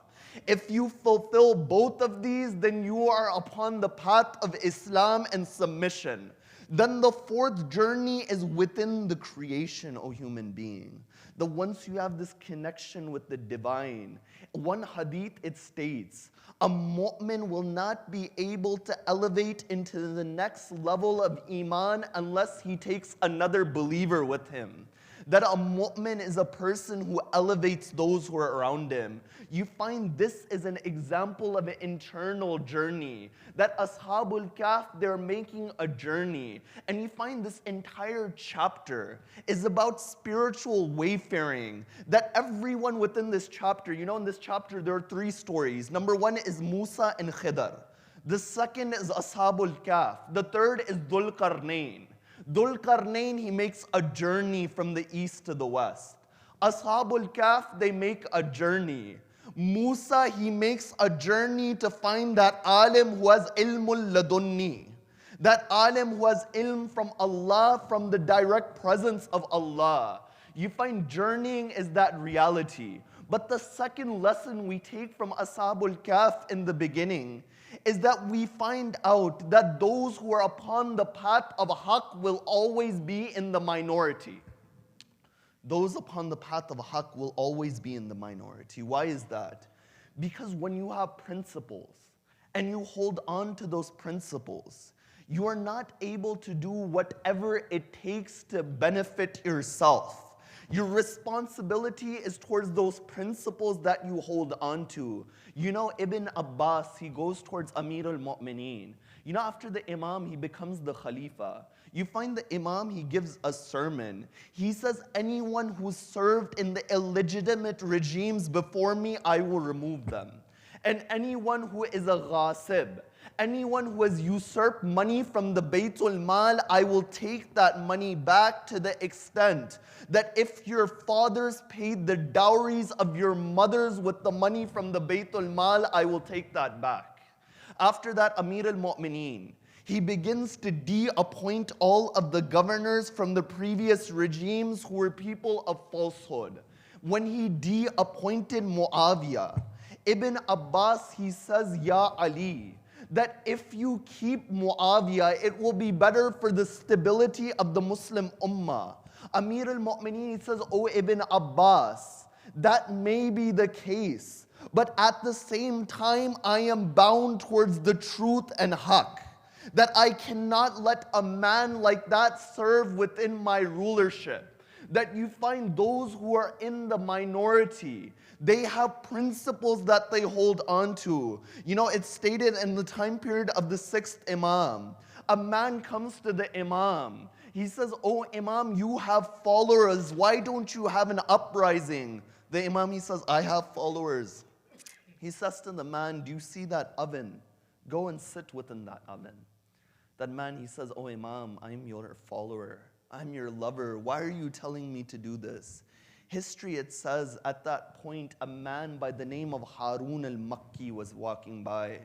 E: If you fulfill both of these, then you are upon the path of Islam and submission. Then the fourth journey is within the creation, O human being. That once you have this connection with the divine, one hadith it states, a mu'min will not be able to elevate into the next level of iman unless he takes another believer with him. That a mu'min is a person who elevates those who are around him. You find this is an example of an internal journey. That Ashabul Kahf, they're making a journey. And you find this entire chapter is about spiritual wayfaring. That everyone within this chapter, you know, in this chapter there are 3 stories. Number 1 is Musa and Khidr. The second is Ashabul Kahf. The third is Dhul Qarnayn. Dhul Qarnayn, he makes a journey from the east to the west. Ashabul Kahf, they make a journey. Musa, he makes a journey to find that alim who has ilmul ladunni. That alim who has ilm from Allah, from the direct presence of Allah. You find journeying is that reality. But the second lesson we take from Ashabul Kahf in the beginning is that we find out that those who are upon the path of Haqq will always be in the minority. Those upon the path of Haqq will always be in the minority. Why is that? Because when you have principles and you hold on to those principles, you are not able to do whatever it takes to benefit yourself. Your responsibility is towards those principles that you hold on to. You know, Ibn Abbas, he goes towards Amir al-Mu'mineen. You know, after the Imam, he becomes the Khalifa. You find the Imam, he gives a sermon. He says, anyone who served in the illegitimate regimes before me, I will remove them. And anyone who is a ghasib, anyone who has usurped money from the Baytul Mal, I will take that money back to the extent that if your fathers paid the dowries of your mothers with the money from the Baytul Mal, I will take that back. After that, Amir al-Mu'mineen, he begins to de-appoint all of the governors from the previous regimes who were people of falsehood. When he de-appointed Muawiyah, Ibn Abbas, he says, Ya Ali, that if you keep Muawiyah, it will be better for the stability of the Muslim Ummah. Amir al-Mu'mineen says, O Ibn Abbas, that may be the case, but at the same time, I am bound towards the truth and haqq, that I cannot let a man like that serve within my rulership. That you find those who are in the minority, they have principles that they hold on to. You know, it's stated in the time period of the 6th Imam. A man comes to the Imam. He says, oh Imam, you have followers. Why don't you have an uprising? The Imam, he says, I have followers. He says to the man, do you see that oven? Go and sit within that oven. That man, he says, oh Imam, I'm your follower. I'm your lover. Why are you telling me to do this? History, it says, at that point, a man by the name of Harun al-Makki was walking by.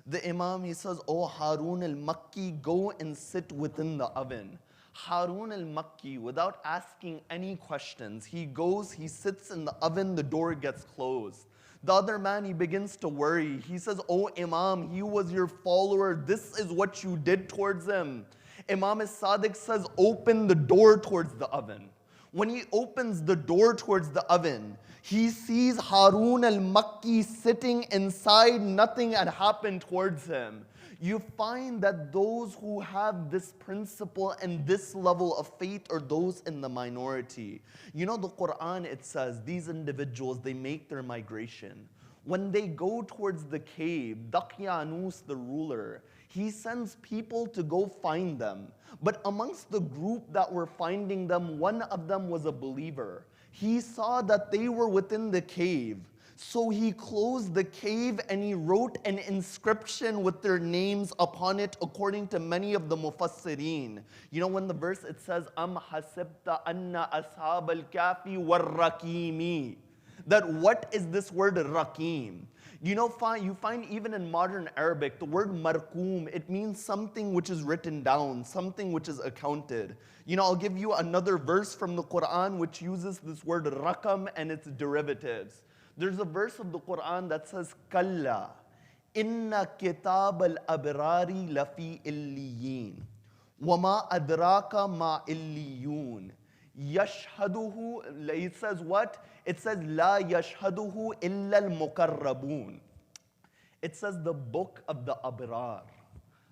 E: The Imam, he says, oh Harun al-Makki, go and sit within the oven. Harun al-Makki, without asking any questions, he goes, he sits in the oven, the door gets closed. The other man, he begins to worry. He says, oh Imam, he was your follower. This is what you did towards him. Imam as-Sadiq says, open the door towards the oven. When he opens the door towards the oven, he sees Harun al-Makki sitting inside. Nothing had happened towards him. You find that those who have this principle and this level of faith are those in the minority. You know, the Quran, it says, these individuals, they make their migration. When they go towards the cave, Daqyanus, the ruler, he sends people to go find them. But amongst the group that were finding them, one of them was a believer. He saw that they were within the cave. So he closed the cave and he wrote an inscription with their names upon it, according to many of the mufassirin. You know, when the verse it says, Am hasibta anna ashab al-kafi war-rakimi. That what is this word rakim? You know, you find even in modern Arabic, the word markoom, it means something which is written down, something which is accounted. You know, I'll give you another verse from the Quran which uses this word rakam and its derivatives. There's a verse of the Quran that says, Kalla, inna kitab al-abrari lafi illiyin, wama adraka ma illiyun. Yashhaduhu, it says what? It says, La yashhaduhu illa al-mukarrabun. It says the book of the abrar,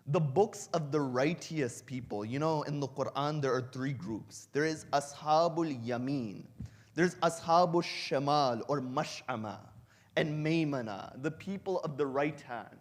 E: the books of the righteous people. You know, in the Quran, there are 3 groups. There is Ashabul Yameen. There's Ashabul Shamal or Mash'ama and Maymana, the people of the right hand,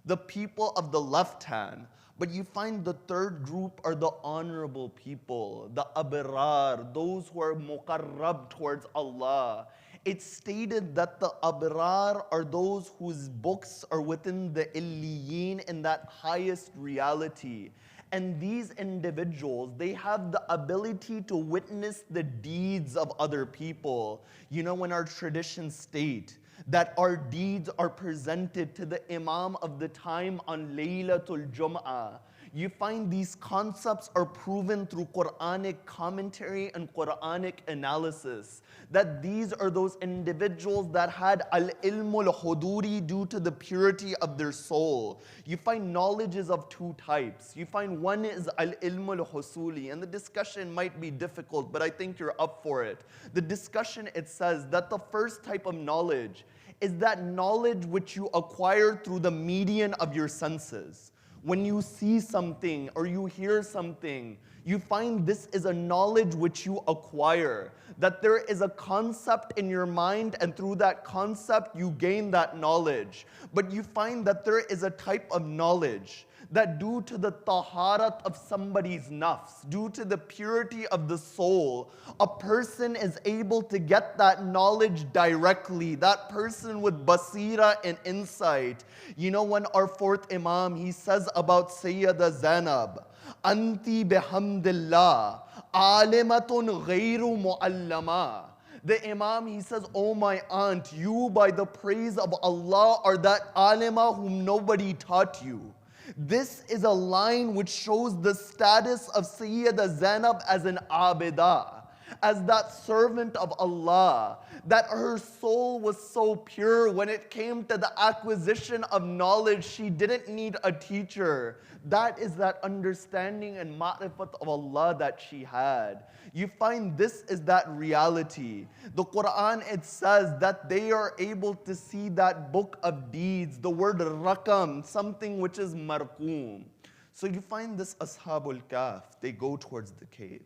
E: the people of the left hand. But you find the 3rd group are the honorable people, the abrar, those who are muqarrab towards Allah. It's stated that the abrar are those whose books are within the illiyin, in that highest reality. And these individuals, they have the ability to witness the deeds of other people. You know, when our traditions state that our deeds are presented to the Imam of the time on Laylatul Jum'ah, you find these concepts are proven through Quranic commentary and Quranic analysis. That these are those individuals that had al-ilmul huduri due to the purity of their soul. You find knowledges of two types. You find one is al-ilmul husuli, and the discussion might be difficult, but I think you're up for it. The discussion, it says that the first type of knowledge is that knowledge which you acquire through the median of your senses. When you see something or you hear something, you find this is a knowledge which you acquire. That there is a concept in your mind, and through that concept you gain that knowledge. But you find that there is a type of knowledge that due to the taharat of somebody's nafs, due to the purity of the soul, a person is able to get that knowledge directly. That person with basira and insight. You know, when our fourth Imam, he says about Sayyida Zainab, Anti bihamdillah, alimatun ghayru mu'allama. The Imam, he says, oh my aunt, you by the praise of Allah are that alima whom nobody taught you. This is a line which shows the status of Sayyida Zainab as an abidah, as that servant of Allah, that her soul was so pure when it came to the acquisition of knowledge, she didn't need a teacher. That is that understanding and ma'rifat of Allah that she had. You find this is that reality. The Quran, it says that they are able to see that book of deeds, the word rakam, something which is marqum. So you find this Ashabul Kahf, they go towards the cave.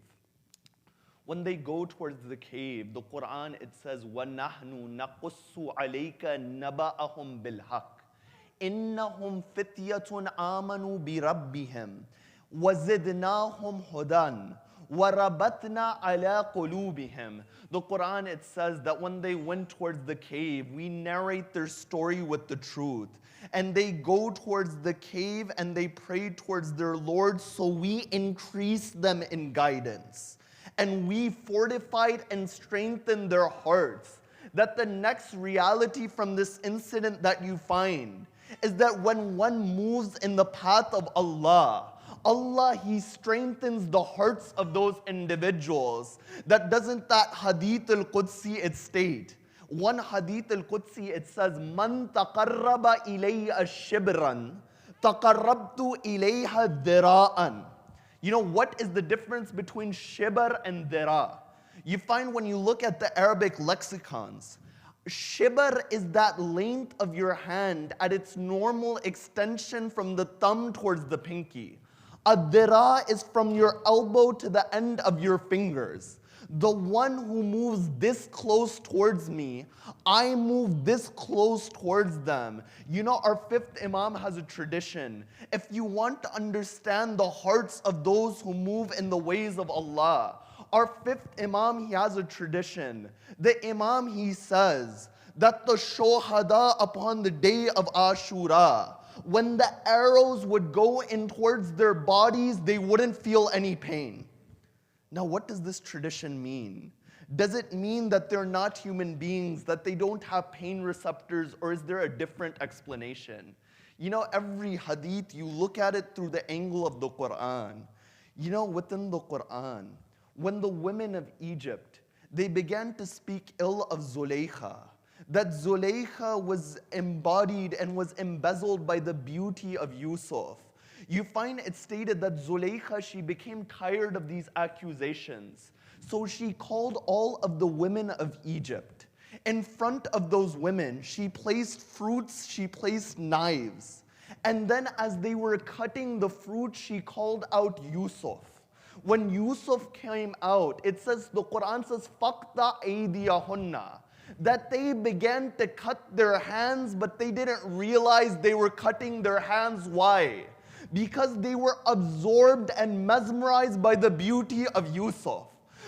E: When they go towards the cave, the Quran, it says, وَنَحْنُ نَقُصُّ عَلَيْكَ نَبَأَهُمْ بِالْحَقِّ إِنَّهُمْ فِتْيَةٌ آمَنُوا بِرَبِّهِمْ وَزِدْنَاهُمْ هُدًى وَرَبَطْنَا عَلَىٰ قُلُوبِهِمْ. The Quran, it says that when they went towards the cave, we narrate their story with the truth. And they go towards the cave and they pray towards their Lord, so we increase them in guidance. And we fortified and strengthened their hearts. That the next reality from this incident that you find is that when one moves in the path of Allah, Allah, He strengthens the hearts of those individuals. That doesn't that Hadith al-Qudsi it state? One Hadith al-Qudsi, it says, Man taqarraba ilayya shibran, taqarrabtu ilayha dhira'an. You know, what is the difference between shibr and dhira? You find when you look at the Arabic lexicons, shibr is that length of your hand at its normal extension from the thumb towards the pinky. A dhira is from your elbow to the end of your fingers. The one who moves this close towards me, I move this close towards them. You know, our fifth Imam has a tradition. If you want to understand the hearts of those who move in the ways of Allah, our fifth Imam, he has a tradition. The Imam, he says that the shohada upon the day of Ashura, when the arrows would go in towards their bodies, they wouldn't feel any pain. Now, what does this tradition mean? Does it mean that they're not human beings, that they don't have pain receptors, or is there a different explanation? You know, every hadith, you look at it through the angle of the Quran. You know, within the Quran, when the women of Egypt, they began to speak ill of Zulaykha, that Zulaykha was embodied and was embezzled by the beauty of Yusuf. You find it stated that Zulaykha, she became tired of these accusations. So she called all of the women of Egypt. In front of those women, she placed fruits, she placed knives. And then as they were cutting the fruit, she called out Yusuf. When Yusuf came out, it says, the Quran says, فَقْطَ أَيْدِيَهُنَّ, that they began to cut their hands, but they didn't realize they were cutting their hands. Why? Because they were absorbed and mesmerized by the beauty of Yusuf.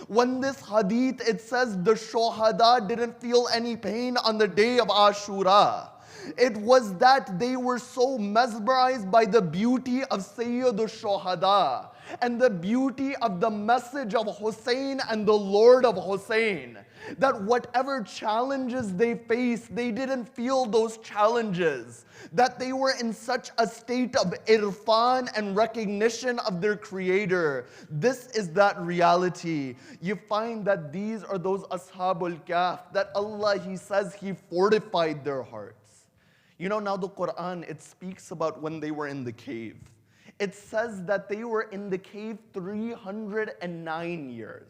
E: When this hadith, it says the shohada didn't feel any pain on the day of Ashura. It was that they were so mesmerized by the beauty of Sayyid al-Shuhada and the beauty of the message of Hussein and the Lord of Hussein, that whatever challenges they faced, they didn't feel those challenges, that they were in such a state of irfan and recognition of their creator. This is that reality. You find that these are those Ashabul Kahf, that Allah, He says He fortified their hearts. You know, now the Quran, it speaks about when they were in the cave. It says that they were in the cave 309 years.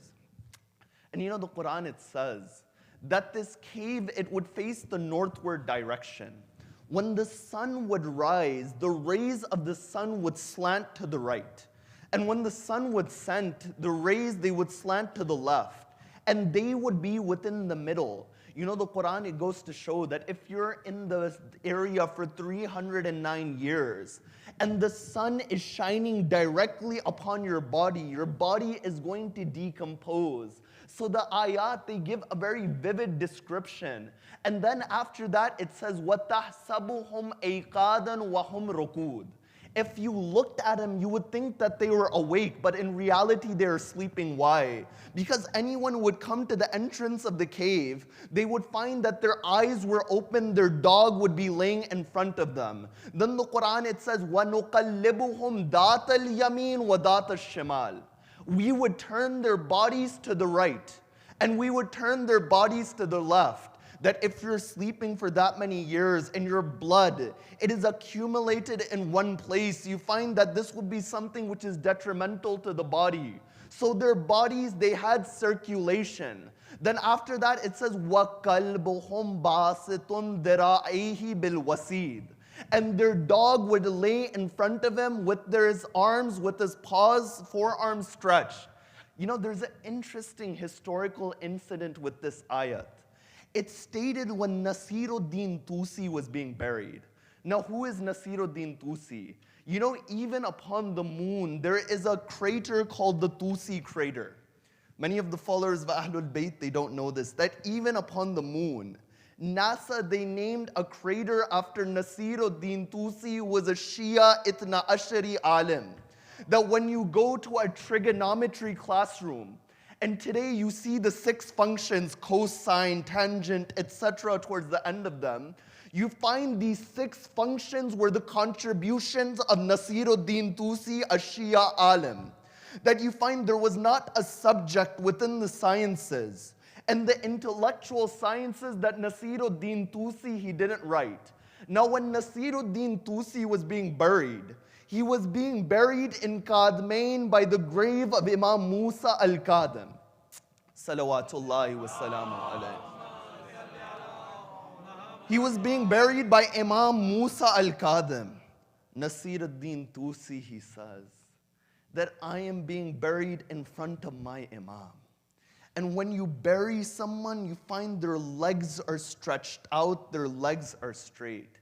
E: And you know, the Quran, it says that this cave, it would face the northward direction. When the sun would rise, the rays of the sun would slant to the right. And when the sun would set, the rays, they would slant to the left. And they would be within the middle. You know, the Quran, it goes to show that if you're in the area for 309 years, and the sun is shining directly upon your body is going to decompose. So the ayat, they give a very vivid description. And then after that, it says, وَتَحْسَبُهُمْ أَيْقَادًا وَهُمْ رُقُودٌ. If you looked at them, you would think that they were awake, but in reality, they are sleeping. Why? Because anyone would come to the entrance of the cave, they would find that their eyes were open, their dog would be laying in front of them. Then the Quran, it says, وَنُقَلِّبُهُمْ دَاتَ الْيَمِينَ وَدَاتَ الشِّمَالِ. We would turn their bodies to the right, and we would turn their bodies to the left. That if you're sleeping for that many years and your blood, it is accumulated in one place, you find that this would be something which is detrimental to the body. So their bodies, they had circulation. Then after that, it says, وَقَلْبُهُمْ بَاسِطٌ ذِرَاعَيْهِ بِالْوَسِيدِ. And their dog would lay in front of him with his arms, with his paws, forearms stretched. You know, there's an interesting historical incident with this ayat. It's stated when Nasiruddin Tusi was being buried. Now, who is Nasiruddin Tusi? You know, even upon the moon, there is a crater called the Tusi crater. Many of the followers of Ahlul Bayt, they don't know this, that even upon the moon, NASA, they named a crater after Nasiruddin Tusi, who was a Shia Itna Ashari alim. That when you go to a trigonometry classroom, and today you see the 6 functions, cosine, tangent, etc. towards the end of them. You find these 6 functions were the contributions of Nasiruddin Tusi, a Shia alim. That you find there was not a subject within the sciences and the intellectual sciences that Nasiruddin Tusi, he didn't write. Now when Nasiruddin Tusi was being buried, he was being buried in Qadmain by the grave of Imam Musa al-Qadim. Salawatullahi wa salamu alayhi. He was being buried by Imam Musa al-Qadim. Nasiruddin Tusi, he says, that I am being buried in front of my Imam. And when you bury someone, you find their legs are stretched out, their legs are straight.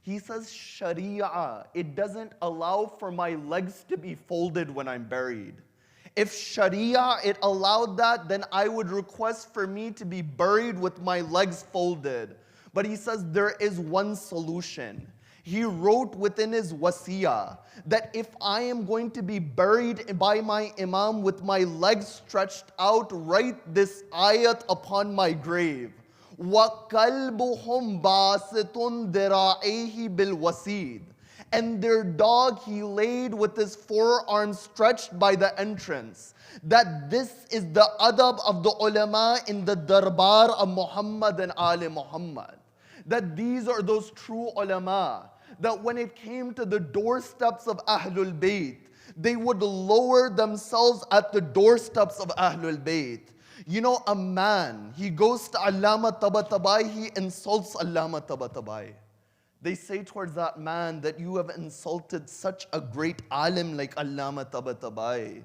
E: He says, Sharia, it doesn't allow for my legs to be folded when I'm buried. If Sharia, it allowed that, then I would request for me to be buried with my legs folded. But he says there is one solution. He wrote within his wasiyah that if I am going to be buried by my Imam with my legs stretched out, write this ayat upon my grave. وَقَلْبُهُمْ بَاسِطٌ ذِرَاعَيْهِ بِالْوَسِيدِ. And their dog he laid with his forearms stretched by the entrance. That this is the adab of the ulama in the darbar of Muhammad and Ali Muhammad. That these are those true ulama. That when it came to the doorsteps of Ahlul Bayt, they would lower themselves at the doorsteps of Ahlul Bayt. You know, a man, he goes to Allama Tabatabai, he insults Allama Tabatabai. They say towards that man that you have insulted such a great alim like Allama Tabatabai.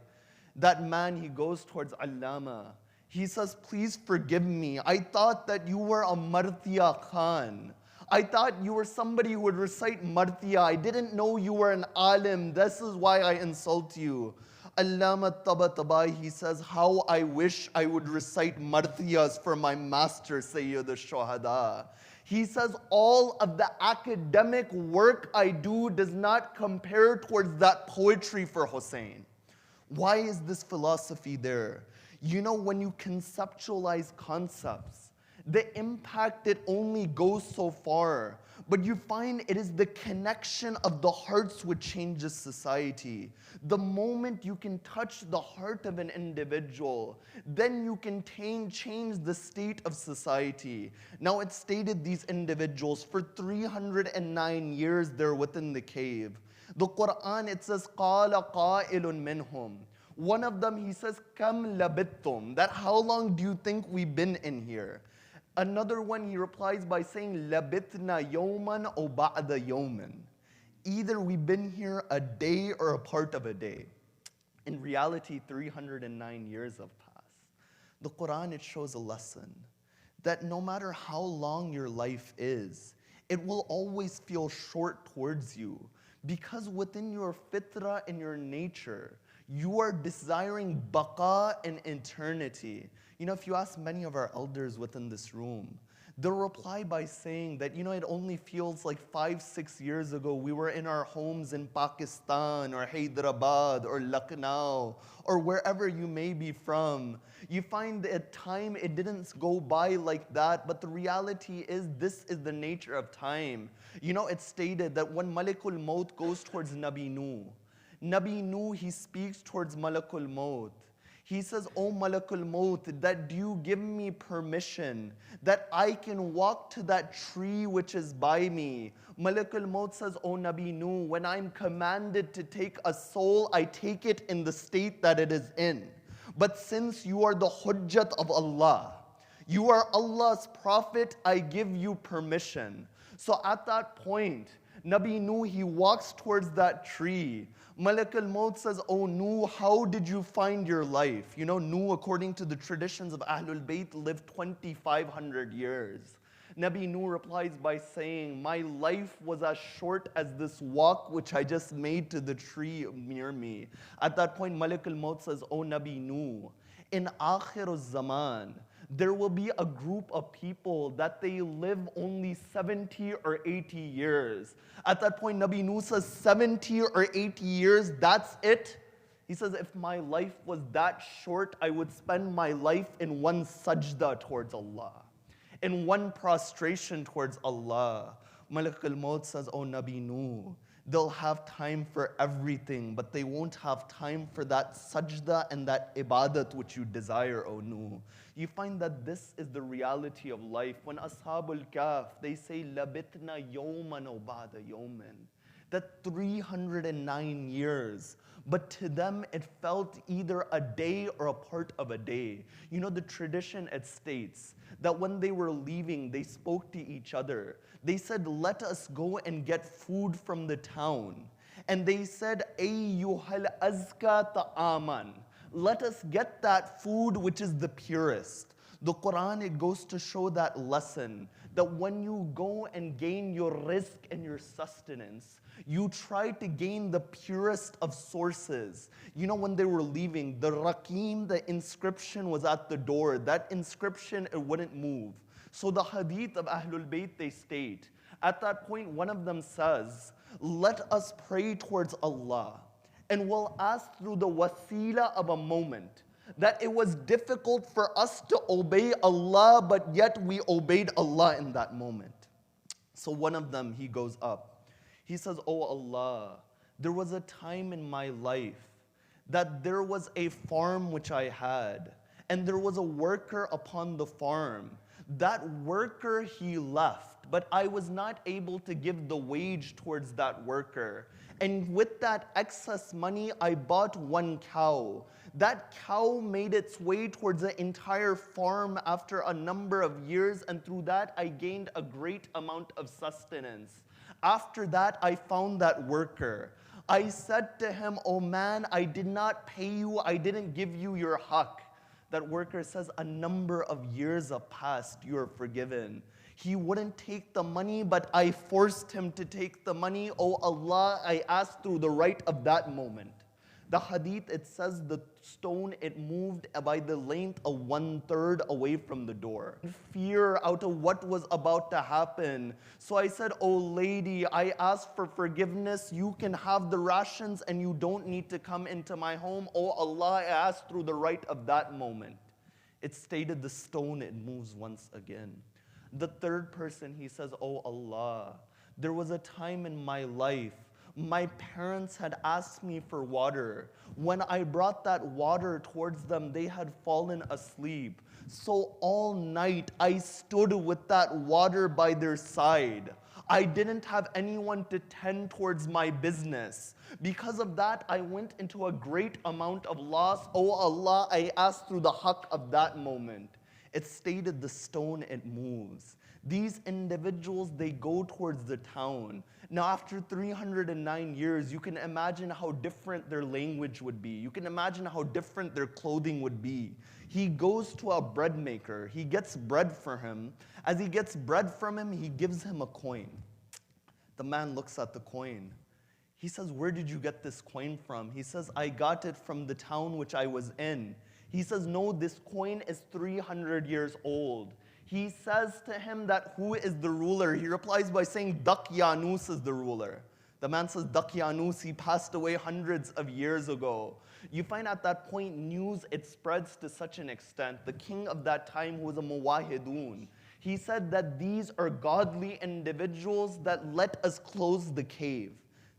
E: That man, he goes towards Allama. He says, please forgive me. I thought that you were a Martiya Khan. I thought you were somebody who would recite Martiya. I didn't know you were an alim. This is why I insult you. Allama Tabatabai, he says, how I wish I would recite Martiyas for my master Sayyid al-Shuhada. He says, all of the academic work I do does not compare towards that poetry for Hussein. Why is this philosophy there? You know, when you conceptualize concepts, the impact, it only goes so far. But you find it is the connection of the hearts which changes society. The moment you can touch the heart of an individual, then you can change the state of society. Now it's stated these individuals, for 309 years they're within the cave. The Quran, it says, قَالَ قَائِلٌ مِّنْهُمْ. One of them, he says, كَمْ لَبِثْتُمْ. That how long do you think we've been in here? Another one, he replies by saying, لَبِثْنَا يَوْمًا أَوْ بَعْدَ يَوْمٍ. Either we've been here a day or a part of a day. In reality, 309 years have passed. The Quran, it shows a lesson that no matter how long your life is, it will always feel short towards you, because within your fitrah and your nature, you are desiring baqa and eternity. You know, if you ask many of our elders within this room, they'll reply by saying that, you know, it only feels like 5-6 years ago we were in our homes in Pakistan or Hyderabad or Lucknow or wherever you may be from. You find that time, it didn't go by like that, but the reality is this is the nature of time. You know, it's stated that when Malakul Maut goes towards Nabi Nuh, he speaks towards Malakul Maut. He says, "O Malakul Maut, that do you give me permission that I can walk to that tree which is by me?" Malakul Maut says, "O Nabi Nuh, when I'm commanded to take a soul, I take it in the state that it is in. But since you are the Hujjat of Allah, you are Allah's prophet, I give you permission." So at that point, Nabi Nuh, he walks towards that tree. Malakul Maut says, "Oh Nuh, how did you find your life?" You know, Nuh, according to the traditions of Ahlul Bayt, lived 2,500 years. Nabi Nuh replies by saying, "My life was as short as this walk which I just made to the tree near me." At that point, Malakul Maut says, "Oh Nabi Nuh, in Akhir Zaman, there will be a group of people that they live only 70 or 80 years. At that point, Nabi Nuh says, 70 or 80 years, that's it? He says, if my life was that short, I would spend my life in one sajda towards Allah, in one prostration towards Allah. Malakul Maut says, "Oh Nabi Nuh, they'll have time for everything, but they won't have time for that sajda and that ibadat which you desire, O Nuh." You find that this is the reality of life. When Ashabul Kahf, they say, "Labitna yawman aw ba'da yawmin," that 309 years. But to them, it felt either a day or a part of a day. You know, the tradition, it states that when they were leaving, they spoke to each other. They said, "Let us go and get food from the town." And they said, "Ayyuhal azka ta'aman." Let us get that food which is the purest. The Quran, it goes to show that lesson, that when you go and gain your rizq and your sustenance, you try to gain the purest of sources. You know, when they were leaving, the Raqim, the inscription was at the door. That inscription, it wouldn't move. So the hadith of Ahlul Bayt, they state, at that point, one of them says, "Let us pray towards Allah, and we'll ask through the wasila of a moment that it was difficult for us to obey Allah, but yet we obeyed Allah in that moment." So one of them, he goes up. He says, "Oh Allah, there was a time in my life that there was a farm which I had, and there was a worker upon the farm. That worker, he left, but I was not able to give the wage towards that worker. And with that excess money, I bought one cow. That cow made its way towards the entire farm after a number of years, and through that, I gained a great amount of sustenance. After that, I found that worker. I said to him, 'Oh man, I did not pay you, I didn't give you your haqq.' That worker says, 'A number of years have passed, you are forgiven.' He wouldn't take the money, but I forced him to take the money. Oh Allah, I asked through the right of that moment The hadith, it says the stone, it moved by the length of 1/3 away from the door. Fear out of what was about to happen. So I said, oh lady, I asked for forgiveness. You can have the rations and you don't need to come into my home. Oh Allah, I asked through the right of that moment. It stated the stone, it moves once again. The third person, he says, oh Allah, there was a time in my life my parents had asked me for water. When I brought that water towards them, they had fallen asleep. So all night I stood with that water by their side. I didn't have anyone to tend towards my business. Because of that, I went into a great amount of loss. Oh Allah, I asked through the haqq of that moment. It stated the stone, it moves. These individuals, they go towards the town. Now, after 309 years, you can imagine how different their language would be. You can imagine how different their clothing would be. He goes to a bread maker. He gets bread for him. As he gets bread from him, he gives him a coin. The man looks at the coin. He says, where did you get this coin from? He says, I got it from the town which I was in. He says, no, this coin is 300 years old. He says to him that who is the ruler? He replies by saying Daqyanus is the ruler. The man says Daqyanus, he passed away hundreds of years ago. You find at that point news, it spreads to such an extent. The king of that time, who was a Muwahidun, he said that these are godly individuals that let us close the cave.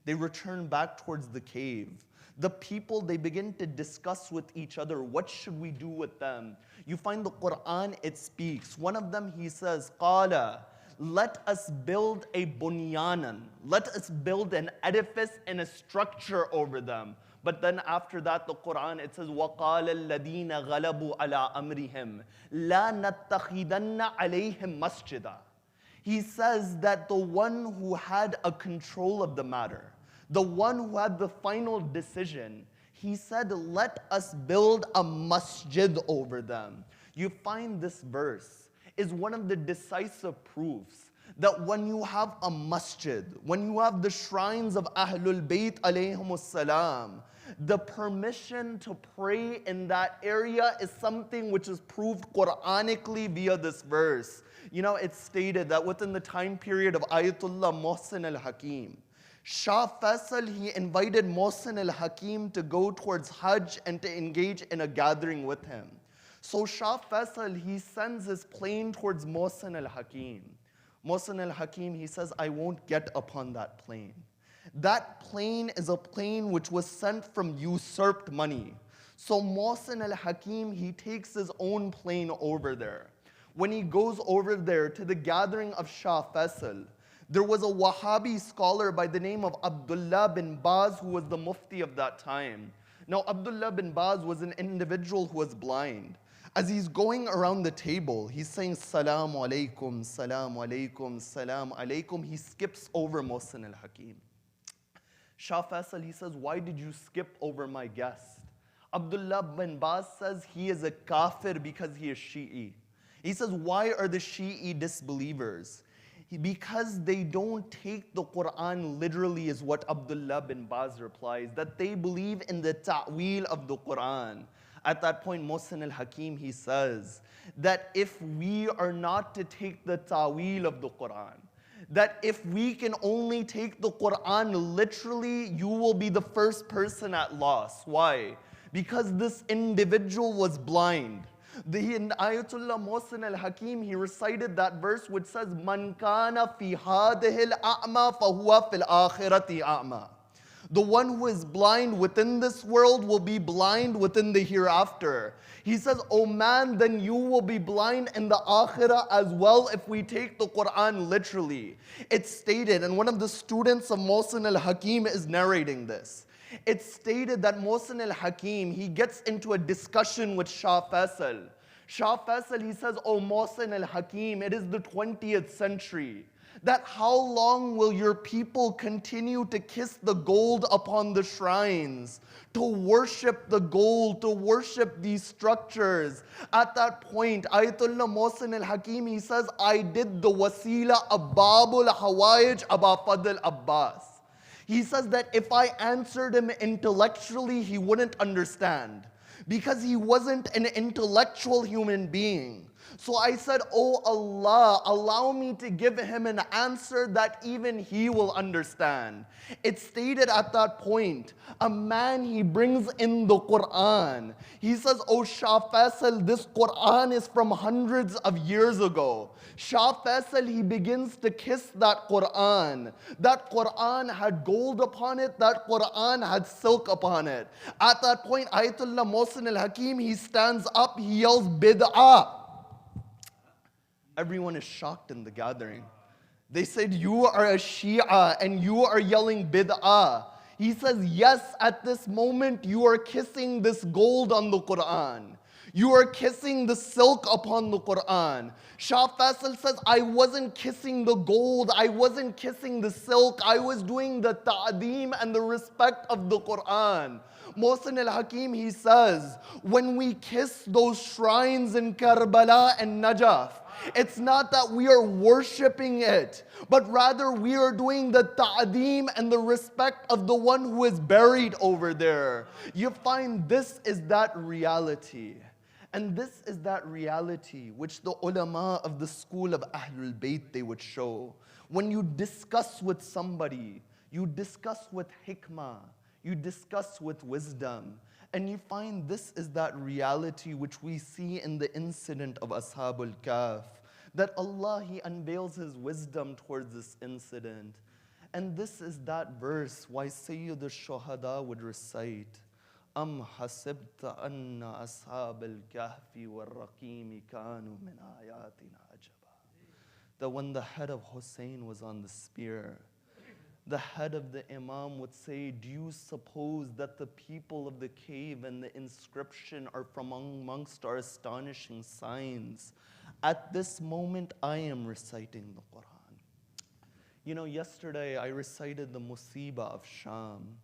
E: They return back towards the cave. The people, they begin to discuss with each other, what should we do with them? You find the Quran, it speaks. One of them, he says, Qala, let us build a bunyanan. Let us build an edifice and a structure over them. But then after that, the Quran, it says, وَقَالَ الَّذِينَ غَلَبُوا عَلَىٰ أَمْرِهِمْ لَا نَتَّخِذَنَّ عَلَيْهِمْ مَسْجِدًا. He says that the one who had a control of the matter, the one who had the final decision, he said, let us build a masjid over them. You find this verse is one of the decisive proofs that when you have a masjid, when you have the shrines of Ahlul Bayt alayhimus salam, the permission to pray in that area is something which is proved Quranically via this verse. You know, it's stated that within the time period of Ayatollah Mohsin al-Hakim, Shah Faisal, he invited Mohsin al-Hakim to go towards Hajj and to engage in a gathering with him. So Shah Faisal, he sends his plane towards Mohsin al-Hakim. Mohsin al-Hakim, he says, I won't get upon that plane. That plane is a plane which was sent from usurped money. So Mohsin al-Hakim, he takes his own plane over there. When he goes over there to the gathering of Shah Faisal, there was a Wahhabi scholar by the name of Abdullah bin Baz, who was the mufti of that time. Now, Abdullah bin Baz was an individual who was blind. As he's going around the table, he's saying, Salaam alaikum, Salaam alaikum, Salaam alaikum. He skips over Mohsin al-Hakim. Shah Faisal, he says, why did you skip over my guest? Abdullah bin Baz says he is a kafir because he is Shi'i. He says, why are the Shi'i disbelievers? Because they don't take the Quran literally, is what Abdullah bin Baz replies, that they believe in the ta'wil of the Quran. At that point, Mohsin al-Hakim, he says that if we are not to take the ta'wil of the Quran, that if we can only take the Quran literally, you will be the first person at loss. Why? Because this individual was blind. In Ayatollah Mohsin al-Hakim, he recited that verse which says, Man kana fi hadihil a'ma fahuwa fil akhirati a'ma. The one who is blind within this world will be blind within the hereafter. He says, oh man, then you will be blind in the akhirah as well if we take the Quran literally. It's stated, and one of the students of Mohsin al-Hakim is narrating this. It's stated that Mohsin al-Hakim, he gets into a discussion with Shah Faisal. Shah Faisal, he says, oh Mohsin al-Hakim, it is the 20th century. That how long will your people continue to kiss the gold upon the shrines, to worship the gold, to worship these structures? At that point, Ayatollah Mohsin al-Hakim, he says, I did the wasila of Babul Hawaij Aba Fadl Abbas. He says that if I answered him intellectually, he wouldn't understand because he wasn't an intellectual human being. So I said, oh Allah, allow me to give him an answer that even he will understand. It stated at that point, a man, he brings in the Quran. He says, oh Shah Faisal, this Quran is from hundreds of years ago. Shah Faisal, he begins to kiss that Quran. That Quran had gold upon it. That Quran had silk upon it. At that point, Ayatollah Mohsin al-Hakim, he stands up, he yells, Bid'ah. Everyone is shocked in the gathering. They said, you are a Shia and you are yelling Bid'ah. He says, yes, at this moment you are kissing this gold on the Quran. You are kissing the silk upon the Quran. Shah Faisal says, I wasn't kissing the gold, I wasn't kissing the silk, I was doing the ta'deem and the respect of the Quran. Mohsin al-Hakim, he says, when we kiss those shrines in Karbala and Najaf, it's not that we are worshiping it, but rather we are doing the ta'deem and the respect of the one who is buried over there. You find this is that reality. And this is that reality which the ulama of the school of Ahlul Bayt, they would show. When you discuss with somebody, you discuss with hikmah, you discuss with wisdom, and you find this is that reality which we see in the incident of Ashabul Kahf, that Allah, He unveils His wisdom towards this incident. And this is that verse why Sayyid al-Shuhada would recite, أَمْ حَسِبْتَ أَنَّ أَصْحَابَ الْكَهْفِ وَالرَّقِيمِ كَانُوا مِنْ آيَاتِنَا عَجَبًا. That when the head of Hussein was on the spear, the head of the Imam would say, do you suppose that the people of the cave and the inscription are from amongst our astonishing signs? At this moment, I am reciting the Quran. You know, yesterday I recited the Musibah of Sham.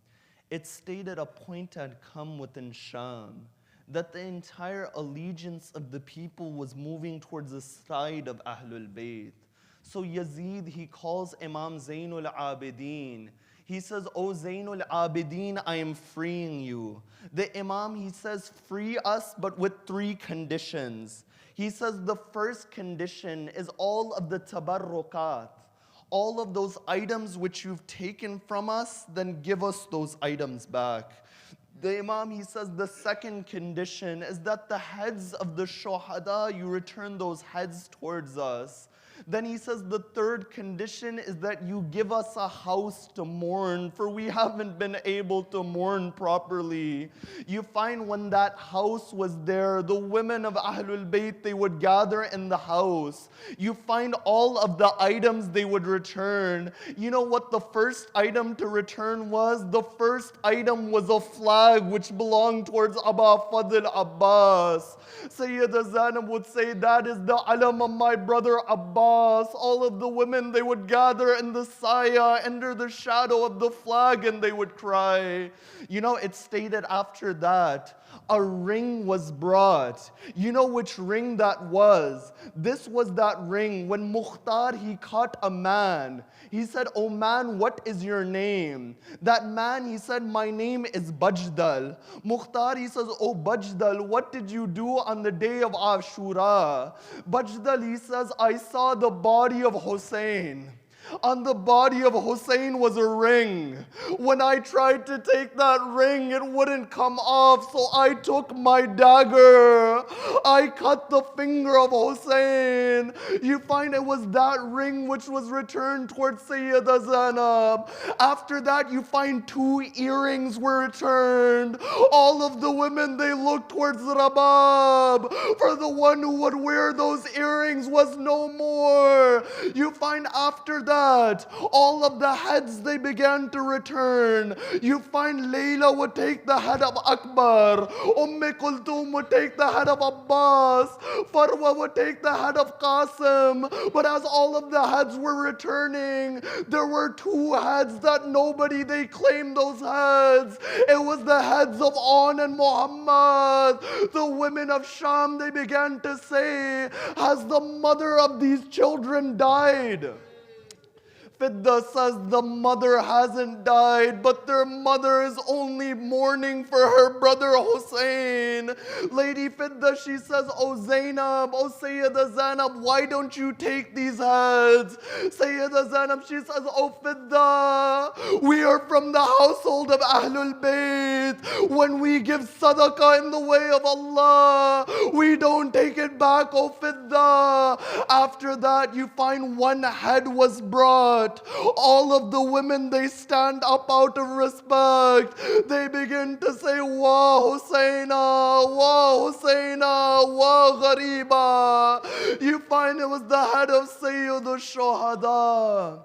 E: It stated a point had come within Sham, that the entire allegiance of the people was moving towards the side of Ahlul Bayt. So Yazid, he calls Imam Zainul Abidin. He says, O Zainul Abidin, I am freeing you. The Imam, he says, free us, but with 3 conditions. He says the first condition is all of the tabarrukat, all of those items which you've taken from us, then give us those items back. The Imam, he says the second condition is that the heads of the shuhada, you return those heads towards us. Then he says the third condition is that you give us a house to mourn, for we haven't been able to mourn properly. You find when that house was there, the women of Ahlul Bayt, they would gather in the house. You find all of the items they would return. You know what the first item to return was? The first item was a flag which belonged towards Aba Fadl Abbas. Sayyidah Zainab would say, that is the alam of my brother Abbas. All of the women, they would gather in the saya under the shadow of the flag and they would cry. You know, it stated after that, a ring was brought. You know which ring that was? This was that ring when Mukhtar, he caught a man. He said, oh man, what is your name? That man, he said, my name is Bajdal. Mukhtar, he says, oh Bajdal, what did you do on the day of Ashura? Bajdal, he says, I saw the body of Hussein. On the body of Hussein was a ring. When I tried to take that ring, it wouldn't come off, so I took my dagger. I cut the finger of Hussein. You find it was that ring which was returned towards Sayyidah Zainab. After that, you find 2 earrings were returned. All of the women, they looked towards Rabab, for the one who would wear those earrings was no more. You find after that, all of the heads, they began to return. You find Layla would take the head of Akbar, Kulthum would take the head of Abbas, Farwa would take the head of Qasim. But as all of the heads were returning, there were 2 heads that nobody, they claimed those heads. It was the heads of On and Muhammad. The women of Sham, they began to say, has the mother of these children died? Fidda says the mother hasn't died, but their mother is only mourning for her brother Hussein. Lady Fidda, she says, "Oh Zainab, oh Sayyida Zainab, why don't you take these heads?" Sayyida Zainab, she says, "Oh Fidda, we are from the household of Ahlul Bayt. When we give sadaqah in the way of Allah, we don't take it back, oh Fidda." After that, you find one head was brought. All of the women, they stand up out of respect. They begin to say, "Wa Husaina, Wa Husaina, Wa Ghariba." You find it was the head of Sayyidul Shuhada.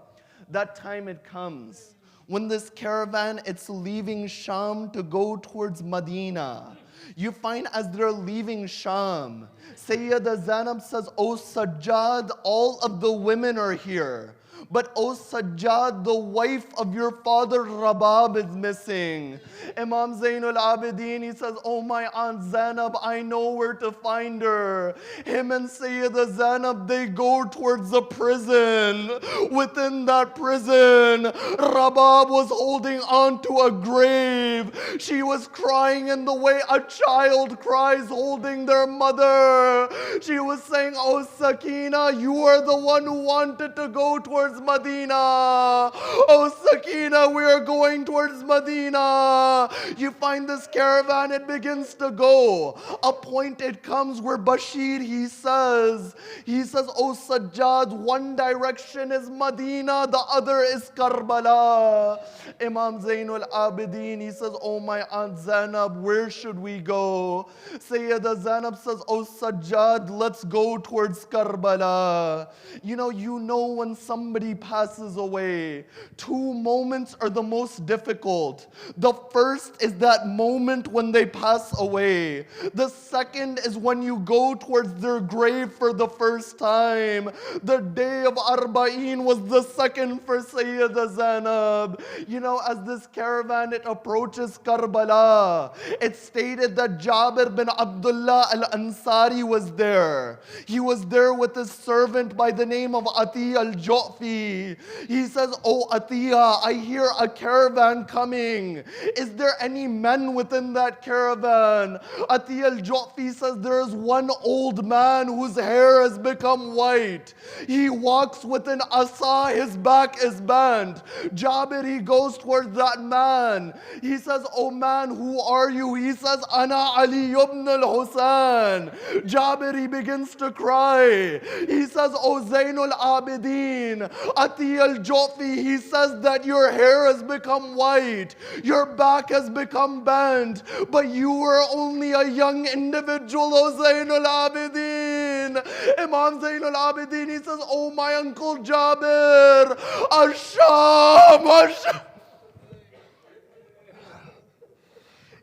E: That time it comes when this caravan, it's leaving Sham to go towards Medina. You find as they're leaving Sham, Sayyida Zainab says, "Oh Sajjad, all of the women are here. But O Sajjad, the wife of your father Rabab is missing." Imam Zainul Abidin, he says, "Oh my aunt Zainab, I know where to find her." Him and Sayyida Zainab, they go towards the prison. Within that prison, Rabab was holding on to a grave. She was crying in the way a child cries holding their mother. She was saying, "Oh Sakina, you are the one who wanted to go towards Medina. Oh Sakina, we are going towards Medina." You find this caravan, it begins to go. A point it comes where Bashir, he says, "Oh Sajjad, one direction is Medina, the other is Karbala." Imam Zainul Abidin, he says, "Oh my aunt Zainab, where should we go?" Sayyida Zainab says, "Oh Sajjad, let's go towards Karbala." You know when somebody passes away, two moments are the most difficult. The first is that moment when they pass away. The second is when you go towards their grave for the first time. The day of Arba'een was the second for Sayyida Zainab. As this caravan, it approaches Karbala, it's stated that Jabir bin Abdullah al-Ansari was there. He was there with his servant by the name of Ati al-Ju'fi. He says, "Oh Atiya, I hear a caravan coming. Is there any men within that caravan?" Ati al-Ju'fi says, "There is one old man whose hair has become white. He walks with an asa, his back is bent." Jabir, he goes towards that man. He says, "Oh man, who are you?" He says, "Ana Ali ibn al-Husayn." Jabir, he begins to cry. He says, "Oh Zainul Abidin." Ati al-Ju'fi, he says that your hair has become white, your back has become bent, but you were only a young individual, O Zainul Abidin. Imam Zainul Abidin, he says, "Oh my uncle Jabir, Asham, Asham."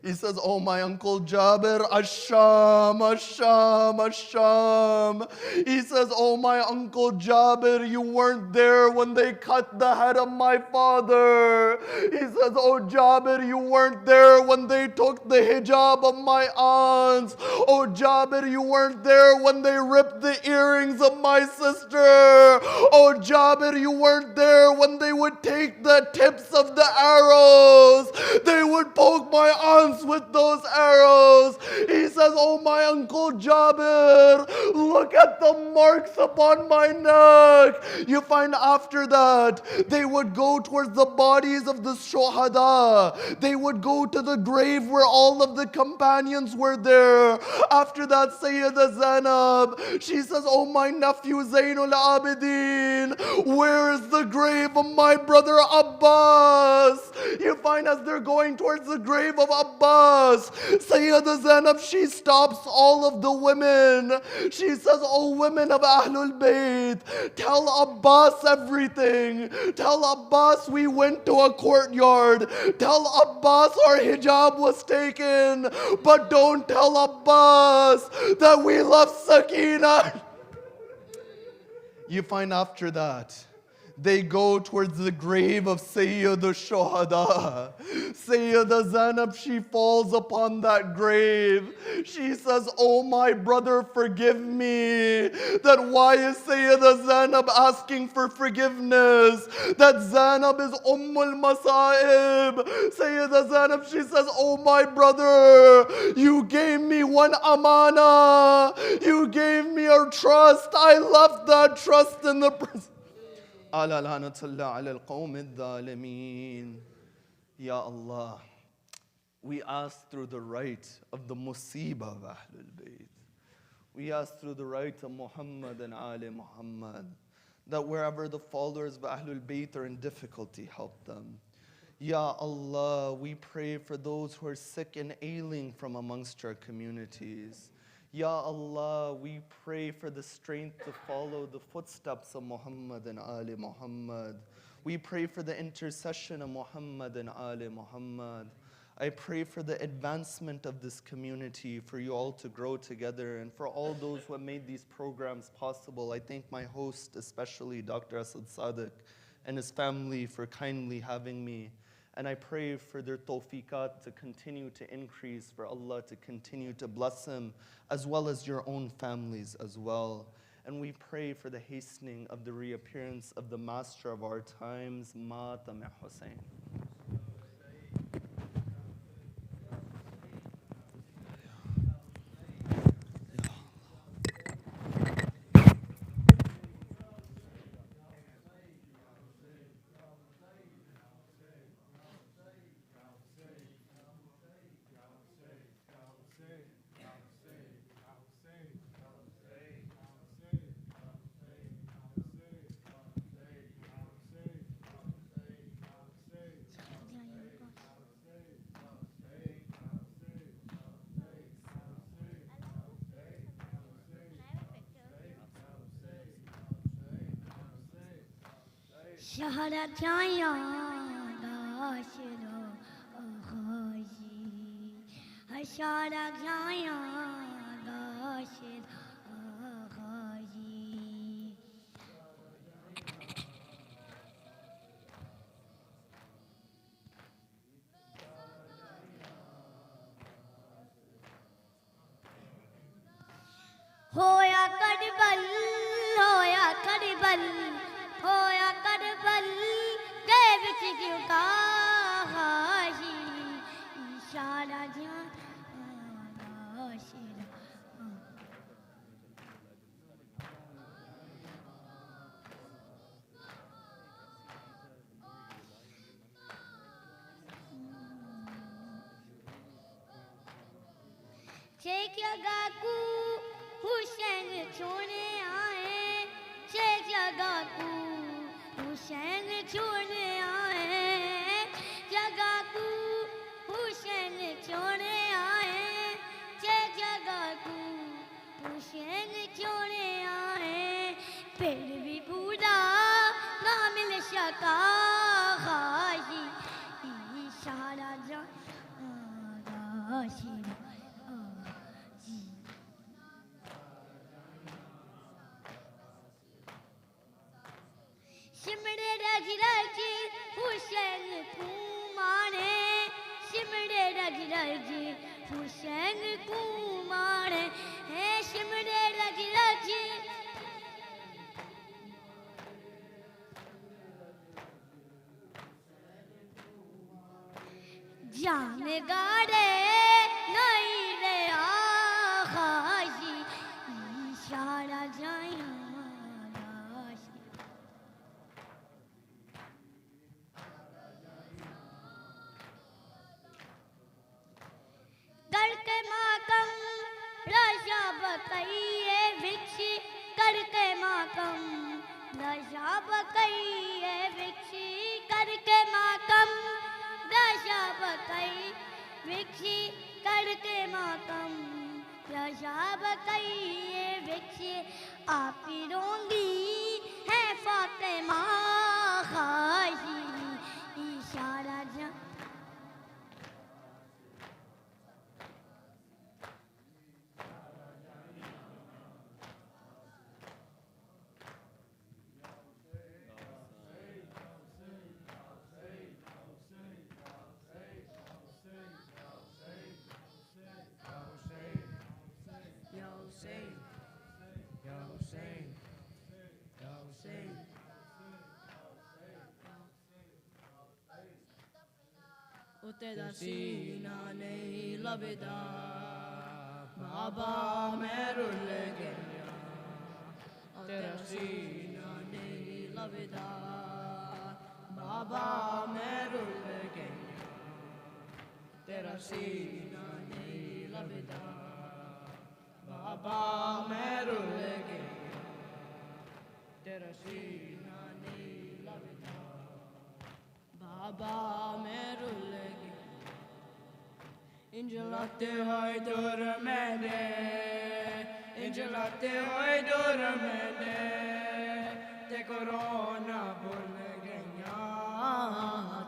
E: He says, "Oh my uncle Jabir, Asham, Asham, Asham." He says, "Oh my uncle Jabir, you weren't there when they cut the head of my father." He says, "Oh Jabir, you weren't there when they took the hijab of my aunts." "Oh Jabir, you weren't there when they ripped the earrings of my sister." "Oh Jabir, you weren't there when they would take the tips of the arrows. They would poke my aunts with those arrows." He says, "Oh my uncle Jabir, look at the marks upon my neck." You find after that, they would go towards the bodies of the shuhada. They would go to the grave where all of the companions were there. After that, Sayyida Zainab, she says, "Oh my nephew Zainul Abidin, where is the grave of my brother Abbas?" You find as they're going towards the grave of Abbas, Sayyida Zainab, she stops all of the women. She says, "Oh women of Ahlul Bayt, tell Abbas everything. Tell Abbas we went to a courtyard. Tell Abbas our hijab was taken. But don't tell Abbas that we love Sakina." You find after that, They go towards the grave of Sayyid al-Shuhada. Sayyida Zainab, she falls upon that grave. She says, oh my brother, forgive me. That why is Sayyida Zainab asking for forgiveness? That Zainab is Ummul Masa'ib. Sayyida Zainab, she says, oh my brother, you gave me one amana. You gave me a trust. I left that trust in the prison. على لعنة الله على القوم الظالمين. Ya Allah, we ask through the right of the musibah of Ahlul Bayt. We ask through the right of Muhammad and Ali Muhammad that wherever the followers of Ahlul Bayt are in difficulty, help them. Ya Allah, we pray for those who are sick and ailing from amongst our communities. Ya Allah, we pray for the strength to follow the footsteps of Muhammad and Ali Muhammad. We pray for the intercession of Muhammad and Ali Muhammad. I pray for the advancement of this community, for you all to grow together, and for all those who have made these programs possible. I thank my host, especially Dr. Asad Sadiq, and his family for kindly having me. And I pray for their tawfiqat to continue to increase, for Allah to continue to bless them, as well as your own families as well. And we pray for the hastening of the reappearance of the master of our times, Matam Hussein.
B: Shahara chaya dashro khaji, Shahara chaya dashro khaji. होया करबल होया करबल के विच जुगा हाजी इशारा जान आशिर शेख गाकू हुसैन छोड़ने आए शेख गाकू हुसैन छोड़ने आए जगाकू हुसैन छोड़ने आए शेख गाकू हुसैन छोड़ने आए फिर भी पूरा ना मिल सका हाजी इशारा जान Shimre rajraji Hussain kumare Shimre rajraji Hussain kumare Hey shimre rajraji Jaan gade nahi reha khaji ishara jaya करके माकम राजा बकैये विच करके माकम राजा बकैये विच करके माकम राजा बकैये विच करके माकम राजा बकैये विच आप रोंदी है फातिमा खाजी इशारा जा
D: تیرا سینہ نہیں لبدا بابا میں رل گیا تیرا سینہ نہیں لبدا بابا میں رل گیا تیرا سینہ نہیں لبدا بابا میں رل گیا تیرا سینہ نہیں لبدا بابا میں رل گیا انجلاتے ہوئے دور میں دے انجلاتے ہوئے دور میں دے تے کورونا بھول گیا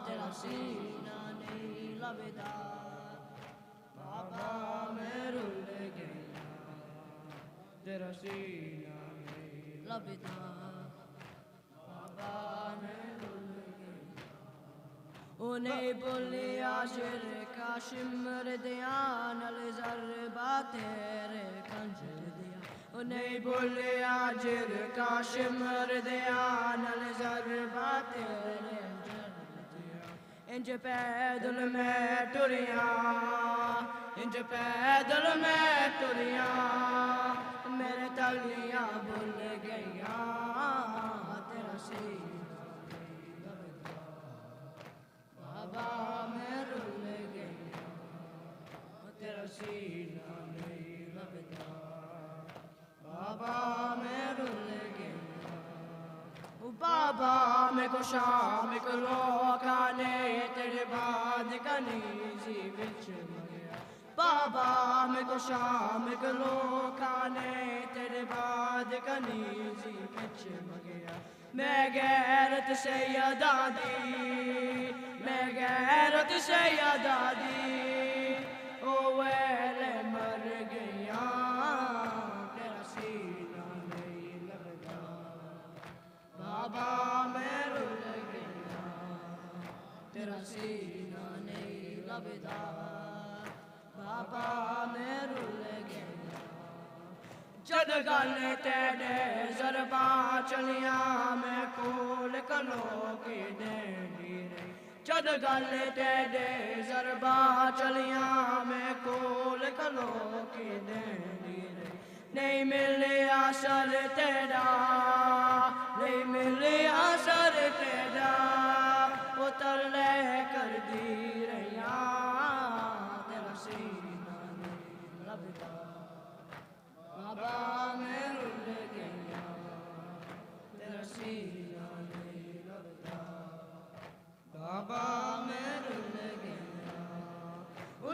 D: تیرا سینہ نہیں لبدا بابا میں رل گیا تیرا سینہ نہیں لبدا بابا میں رل گیا انہیں بولیا شر کا شمر دیا نل ضربہ تیرے کنجر دیا انہیں بولیا شر کا شمر دیا نل ضربہ تیرے کنجر دیا انج پیدل میں ٹریا انج پیدل میں ٹریا میرے تلیاں بھول گیا تیرا سینہ نہیں لبدا بابا میں رل گیا تیرا سینہ نہیں لبدا بابا میں رل گیا بابا میں کو شام کو لوکانے تیرے بعد کنیزی بچ گیا بابا میں کو شام کو لوکانے تیرے بعد کنیزی بچ گیا میں غیرت سے یادا دی میں غیرت سے یادا دی او ویلے مر گیا تیرا سینہ نہیں لبدا بابا میں رل گیا تیرا سینہ نہیں لبدا بابا میں رل گیا جد گل تیرے ضرباں چلیاں میں کول کلو کی دینی رہی جد گل تیرے ضرباں چلیاں میں کول کلو کی دینی رہی نہیں ملیا سر تیرا نہیں ملیا سر تیرا وہ ترلے کر دی رہیا تیرا سینہ نہیں لبدا بابا میں رل گیا تیرا سینہ نہیں لبدا بابا میں رل گیا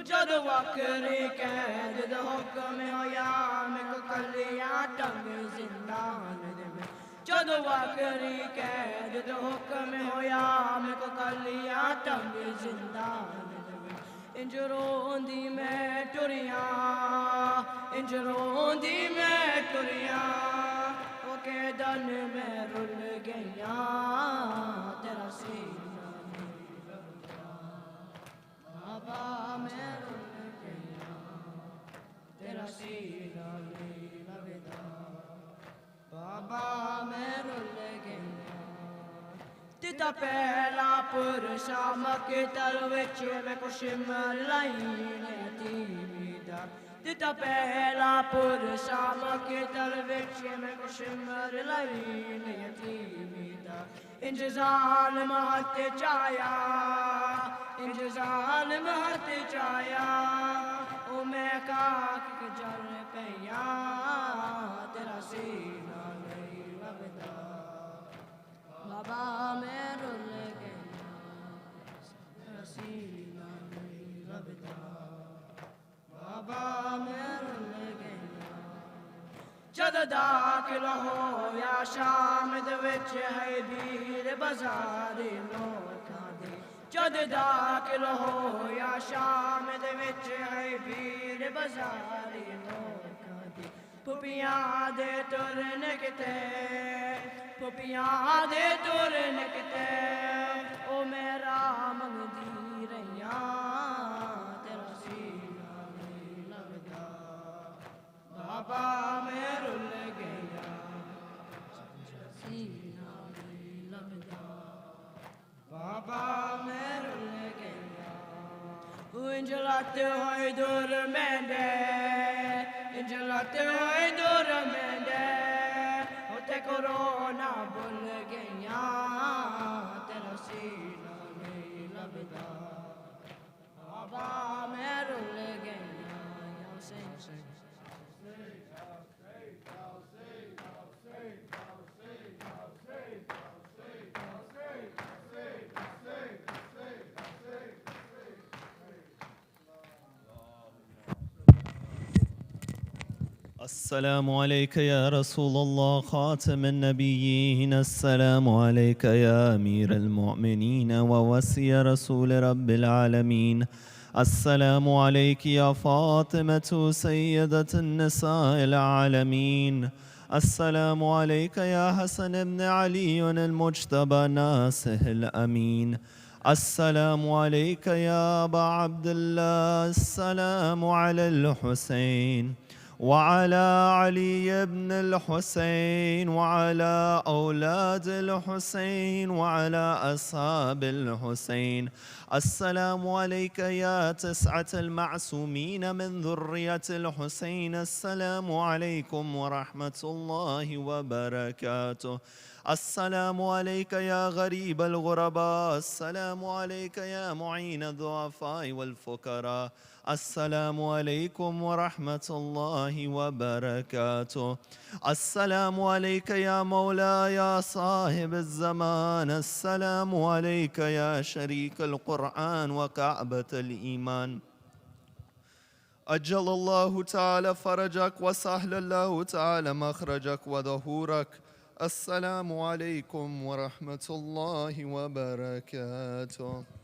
D: جد وکری قید دا حکم ہویا میں کو کلیاں ٹنگ زندان دے میں جد وکری قید دا حکم ہویا میں کو کلیاں ٹنگ زندان دے میں انج روندی میں ٹریاں انج روندی میں ٹریاں او کے دن میں رل گیا تیرا سینہ نہیں لبدا بابا میں رل گیا تیرا سینہ نہیں لبدا بابا میں رل گیا تیتا پہلا پر شامک تر وچ میں کو شمر لائن یتیمی دا تیتا پہلا پر شامک تر وچ میں کو شمر لائن یتیمی دا انج ظالم ہاتھ چایا انج ظالم ہاتھ چایا او میں کاک جر پیا تیرا سینہ نہیں لبدا بابا میں رل گیا تیرا سینہ نہیں لبدا بابا میں رل گیا جد داخل ہو یا شام دے وچ ہے بھیڑ بازار لوکاں دی جد داخل ہو یا شام دے وچ ہے بھیڑ بازار لوکاں دی پھپیاں دے ٹرن کتے پھپیاں دے ٹرن کتے او میرا منگدی رہیاں تیرا سینہ نہیں لبدا بابا میں رل گیا سینہ نہیں لبدا بابا میں رل گیا जलाते हुए दूर मेंढे जलाते हुए दूर मेंढे होते कोरोना भूल गया तेरा सीना नहीं लगता बाबा मैं रुल गया या हुसैन
E: السلام عليك يا رسول الله خاتم النبيين. السلام عليك يا أمير المؤمنين ووسي رسول رب العالمين. السلام عليك يا فاطمة سيدة النساء العالمين. السلام عليك يا حسن بن علي المجتبى ناسه الأمين. السلام عليك يا أبا عبد الله. السلام على الحسين وعلى علي بن الحسين وعلى أولاد الحسين وعلى أصحاب الحسين. السلام عليك يا تسعة المعصومين من ذرية الحسين. السلام عليكم ورحمة الله وبركاته. السلام عليك يا غريب الغرباء. السلام عليك يا معين الضعفاء والفقراء. السلام عليكم ورحمة الله وبركاته. السلام عليك يا مولاي يا صاحب الزمان. السلام عليك يا شريك القرآن وكعبة الإيمان. أجل الله تعالى فرجك وسهل الله تعالى مخرجك وظهورك. السلام عليكم ورحمة الله وبركاته.